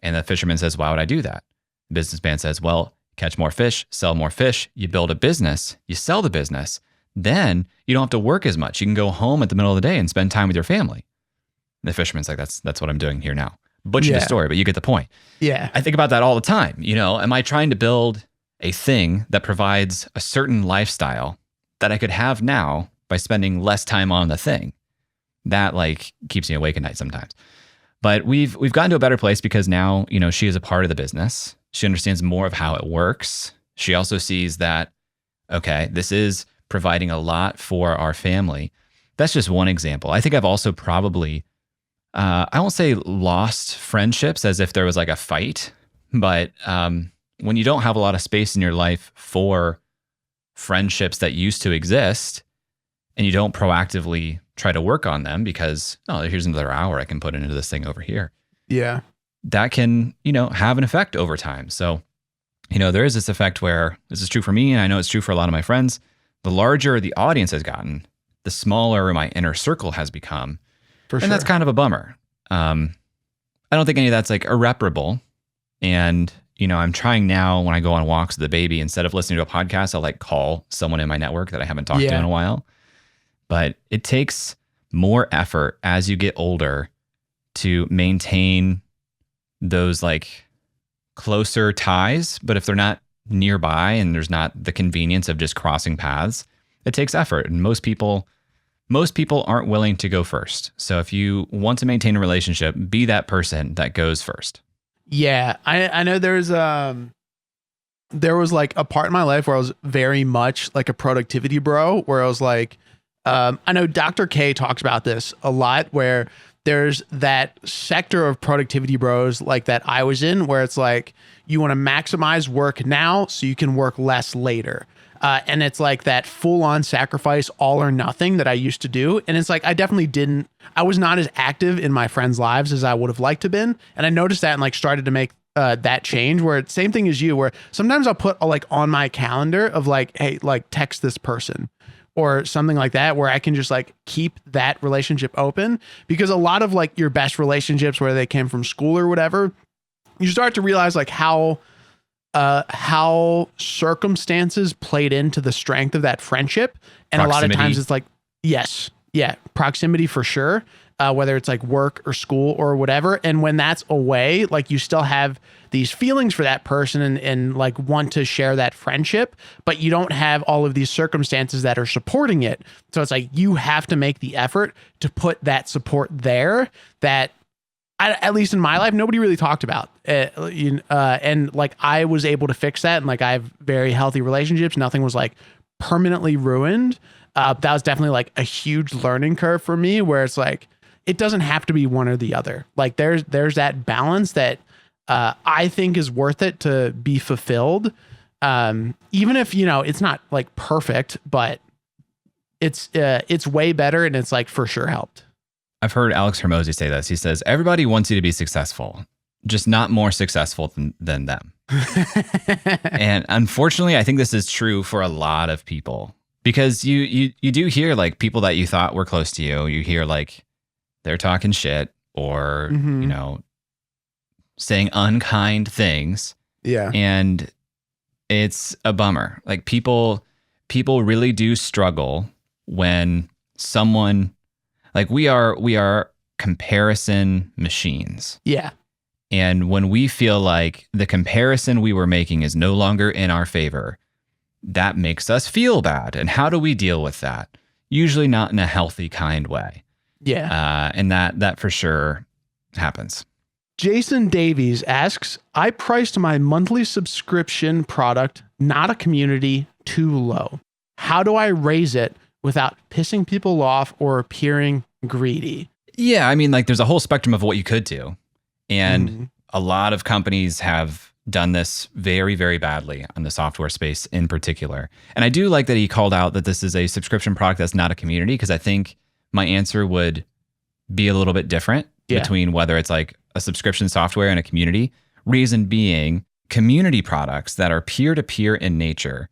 And the fisherman says, why would I do that? Businessman says, well, catch more fish, sell more fish, you build a business, you sell the business, then you don't have to work as much. You can go home at the middle of the day and spend time with your family. And the fisherman's like, that's what I'm doing here now. Butcher the story, but you get the point. Yeah. I think about that all the time. Am I trying to build a thing that provides a certain lifestyle that I could have now by spending less time on the thing? That keeps me awake at night sometimes. But we've gotten to a better place because now, she is a part of the business. She understands more of how it works. She also sees that, okay, this is providing a lot for our family. That's just one example. I think I've also probably, I won't say lost friendships as if there was a fight, but when you don't have a lot of space in your life for friendships that used to exist and you don't proactively try to work on them because, here's another hour I can put into this thing over here. Yeah. That can, have an effect over time. So, there is this effect where this is true for me, and I know it's true for a lot of my friends. The larger the audience has gotten, the smaller my inner circle has become. For sure. And that's kind of a bummer. I don't think any of that's irreparable. And, I'm trying now when I go on walks with the baby, instead of listening to a podcast, I'll call someone in my network that I haven't talked to in a while. But it takes more effort as you get older to maintain those closer ties. But if they're not nearby and there's not the convenience of just crossing paths, it takes effort. And most people aren't willing to go first. So if you want to maintain a relationship, be that person that goes first. Yeah. I know there was a part in my life where I was very much a productivity bro, where I was I know Dr. K talks about this a lot, where there's that sector of productivity bros that I was in, where it's you want to maximize work now so you can work less later. And it's that full on sacrifice, all or nothing that I used to do. And it's I was not as active in my friends' lives as I would have liked to been. And I noticed that and started to make that change, where it's same thing as you, where sometimes I'll put on my calendar of hey, text this person or something like that, where I can just keep that relationship open. Because a lot of your best relationships, where they came from school or whatever, you start to realize how circumstances played into the strength of that friendship. And proximity. A lot of times it's yes, yeah, proximity for sure. Whether it's work or school or whatever. And when that's away, you still have these feelings for that person and want to share that friendship, but you don't have all of these circumstances that are supporting it. So it's you have to make the effort to put that support there that, at least in my life, nobody really talked about. And I was able to fix that. And I have very healthy relationships. Nothing was permanently ruined. That was definitely a huge learning curve for me, where it's it doesn't have to be one or the other. There's that balance that I think is worth it to be fulfilled. Even if, it's not perfect, but it's way better, and it's for sure helped. I've heard Alex Hermosi say this. He says, everybody wants you to be successful, just not more successful than them. And unfortunately, I think this is true for a lot of people because you do hear like people that you thought were close to you. You hear like they're talking shit or, saying unkind things. Yeah. And it's a bummer. Like people really do struggle when someone like we are comparison machines. Yeah. And when we feel like the comparison we were making is no longer in our favor, that makes us feel bad. And how do we deal with that? Usually not in a healthy, kind way. Yeah. And that for sure happens. Jason Davies asks, I priced my monthly subscription product, not a community, too low. How do I raise it without pissing people off or appearing greedy? Yeah, I mean, like there's a whole spectrum of what you could do. And a lot of companies have done this very, very badly on the software space in particular. And I do like that he called out that this is a subscription product that's not a community, because I think my answer would be a little bit different between whether it's like a subscription software and a community. Reason being, community products that are peer-to-peer in nature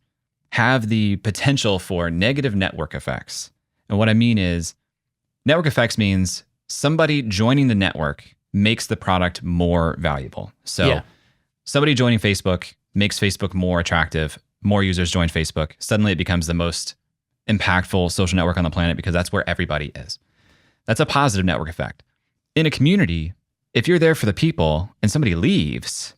have the potential for negative network effects. And what I mean is, network effects means somebody joining the network makes the product more valuable. So somebody joining Facebook makes Facebook more attractive. More users join Facebook. Suddenly it becomes the most impactful social network on the planet because that's where everybody is. That's a positive network effect. In a community, if you're there for the people and somebody leaves,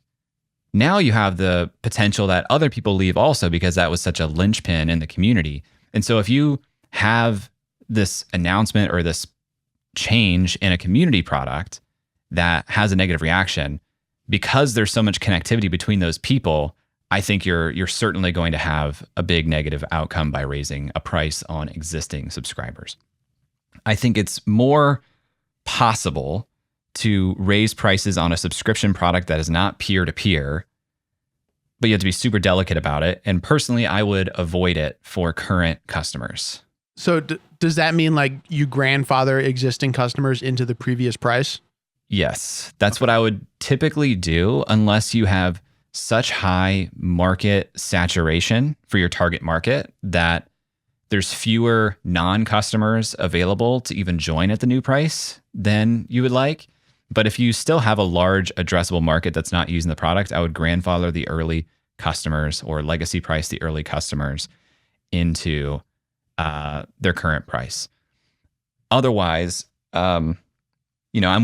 now you have the potential that other people leave also because that was such a linchpin in the community. And so if you have this announcement or this change in a community product that has a negative reaction, because there's so much connectivity between those people, I think you're certainly going to have a big negative outcome by raising a price on existing subscribers. I think it's more possible to raise prices on a subscription product that is not peer-to-peer, but you have to be super delicate about it. And personally, I would avoid it for current customers. So does that mean like you grandfather existing customers into the previous price? Yes, that's what I would typically do unless you have such high market saturation for your target market that there's fewer non-customers available to even join at the new price than you would like. But if you still have a large addressable market that's not using the product, I would grandfather the early customers or legacy price the early customers into their current price. Otherwise, I'm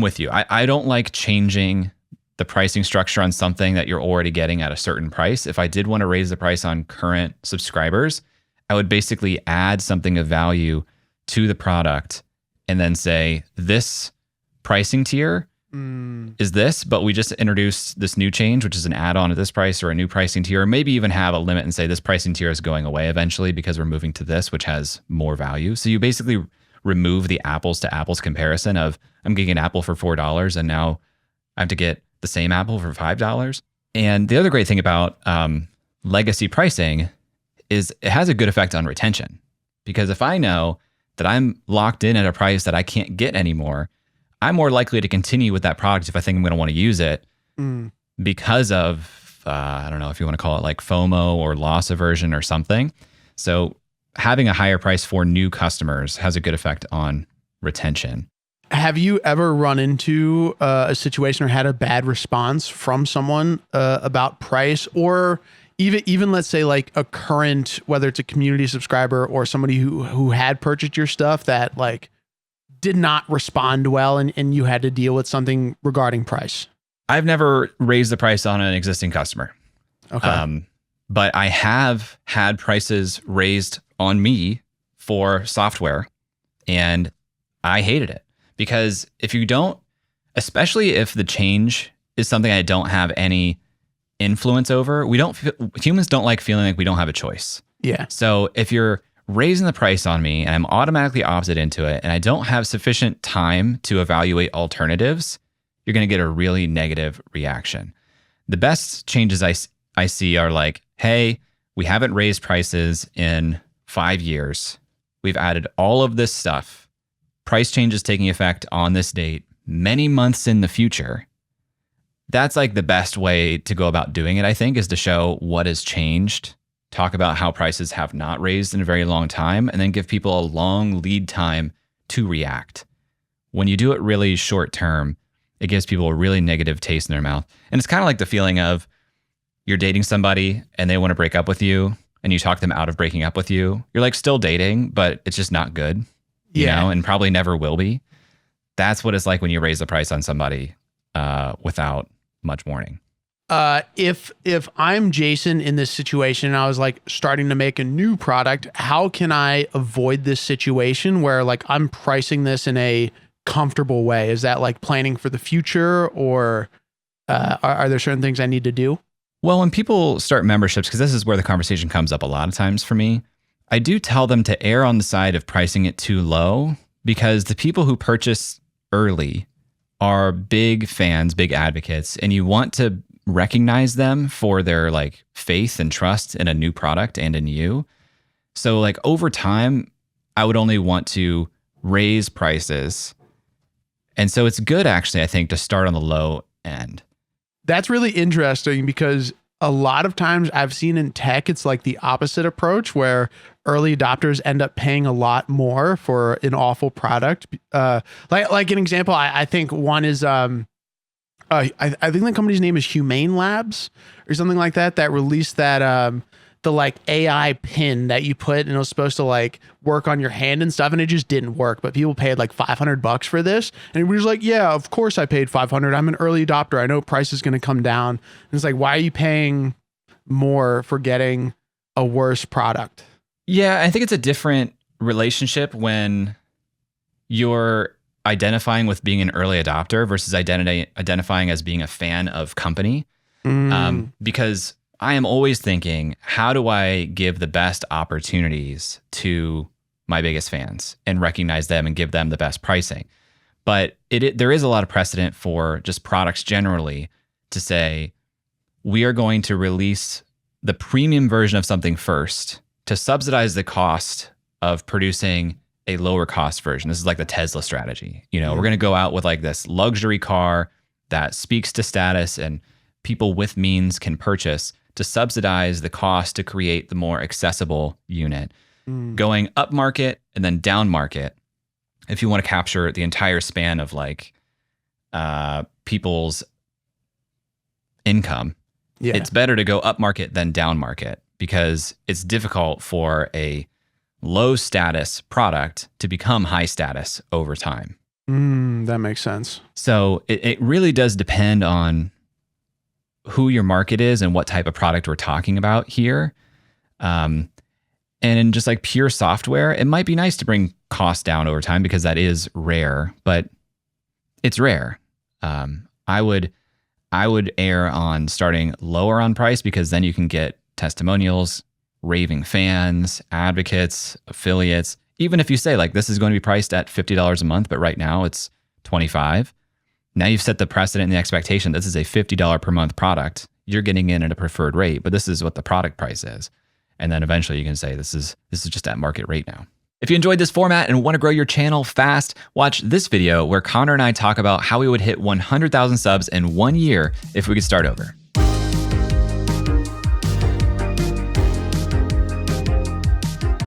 with you. I don't like changing the pricing structure on something that you're already getting at a certain price. If I did want to raise the price on current subscribers, I would basically add something of value to the product and then say, this pricing tier is this, but we just introduced this new change, which is an add-on at this price, or a new pricing tier, or maybe even have a limit and say this pricing tier is going away eventually because we're moving to this, which has more value. So you basically remove the apples to apples comparison of I'm getting an apple for $4 and now I have to get the same apple for $5. And the other great thing about legacy pricing is it has a good effect on retention, because if I know that I'm locked in at a price that I can't get anymore, I'm more likely to continue with that product if I think I'm going to want to use it because of, I don't know if you want to call it like FOMO or loss aversion or something. So having a higher price for new customers has a good effect on retention. Have you ever run into a situation or had a bad response from someone about price, or even let's say like a current, whether it's a community subscriber or somebody who had purchased your stuff that like did not respond well and you had to deal with something regarding price? I've never raised the price on an existing customer. Okay. But I have had prices raised on me for software, and I hated it. Because if you don't, especially if the change is something I don't have any influence over, humans don't like feeling like we don't have a choice. Yeah. So if you're raising the price on me and I'm automatically opted into it and I don't have sufficient time to evaluate alternatives, you're going to get a really negative reaction. The best changes I see are like, hey, we haven't raised prices in 5 years. We've added all of this stuff. Price changes taking effect on this date, many months in the future. that's like the best way to go about doing it, I think, is to show what has changed, talk about how prices have not raised in a very long time, and then give people a long lead time to react. When you do it really short term, it gives people a really negative taste in their mouth. And it's kind of like the feeling of you're dating somebody and they want to break up with you and you talk them out of breaking up with you. You're like still dating, but it's just not good, you know, and probably never will be. That's what it's like when you raise the price on somebody without much warning. If I'm Jason in this situation and I was like starting to make a new product, how can I avoid this situation where like I'm pricing this in a comfortable way? Is that like planning for the future, or are there certain things I need to do? Well, when people start memberships, because this is where the conversation comes up a lot of times for me, I do tell them to err on the side of pricing it too low, because the people who purchase early are big fans, big advocates, and you want to recognize them for their like faith and trust in a new product and in you. So like over time, I would only want to raise prices. And so it's good actually, I think, to start on the low end. That's really interesting, because a lot of times I've seen in tech, it's like the opposite approach where early adopters end up paying a lot more for an awful product. Like an example, I think one is, I think the company's name is Humane Labs or something like that, that released that, the like AI pin that you put and it was supposed to like work on your hand and stuff, and it just didn't work. But people paid like $500 for this, and it was like, yeah, of course I paid $500. I'm an early adopter. I know price is going to come down. And it's like, why are you paying more for getting a worse product? Yeah, I think it's a different relationship when you're identifying with being an early adopter versus identifying as being a fan of company. Because I am always thinking, how do I give the best opportunities to my biggest fans and recognize them and give them the best pricing? But there is a lot of precedent for just products generally to say, we are going to release the premium version of something first to subsidize the cost of producing a lower cost version. This is like the Tesla strategy. You know, we're going to go out with like this luxury car that speaks to status and people with means can purchase, to subsidize the cost to create the more accessible unit, going up market and then down market. If you want to capture the entire span of like people's income, it's better to go up market than down market, because it's difficult for a low status product to become high status over time. That makes sense. So it really does depend on who your market is and what type of product we're talking about here. And in just like pure software, it might be nice to bring costs down over time because that is rare, but it's rare. I would err on starting lower on price, because then you can get testimonials, raving fans, advocates, affiliates. Even if you say like, this is going to be priced at $50 a month, but right now it's $25. Now you've set the precedent and the expectation. This is a $50 per month product. You're getting in at a preferred rate, but this is what the product price is. And then eventually you can say, this is just at market rate now. If you enjoyed this format and want to grow your channel fast, watch this video where Conor and I talk about how we would hit 100,000 subs in 1 year if we could start over.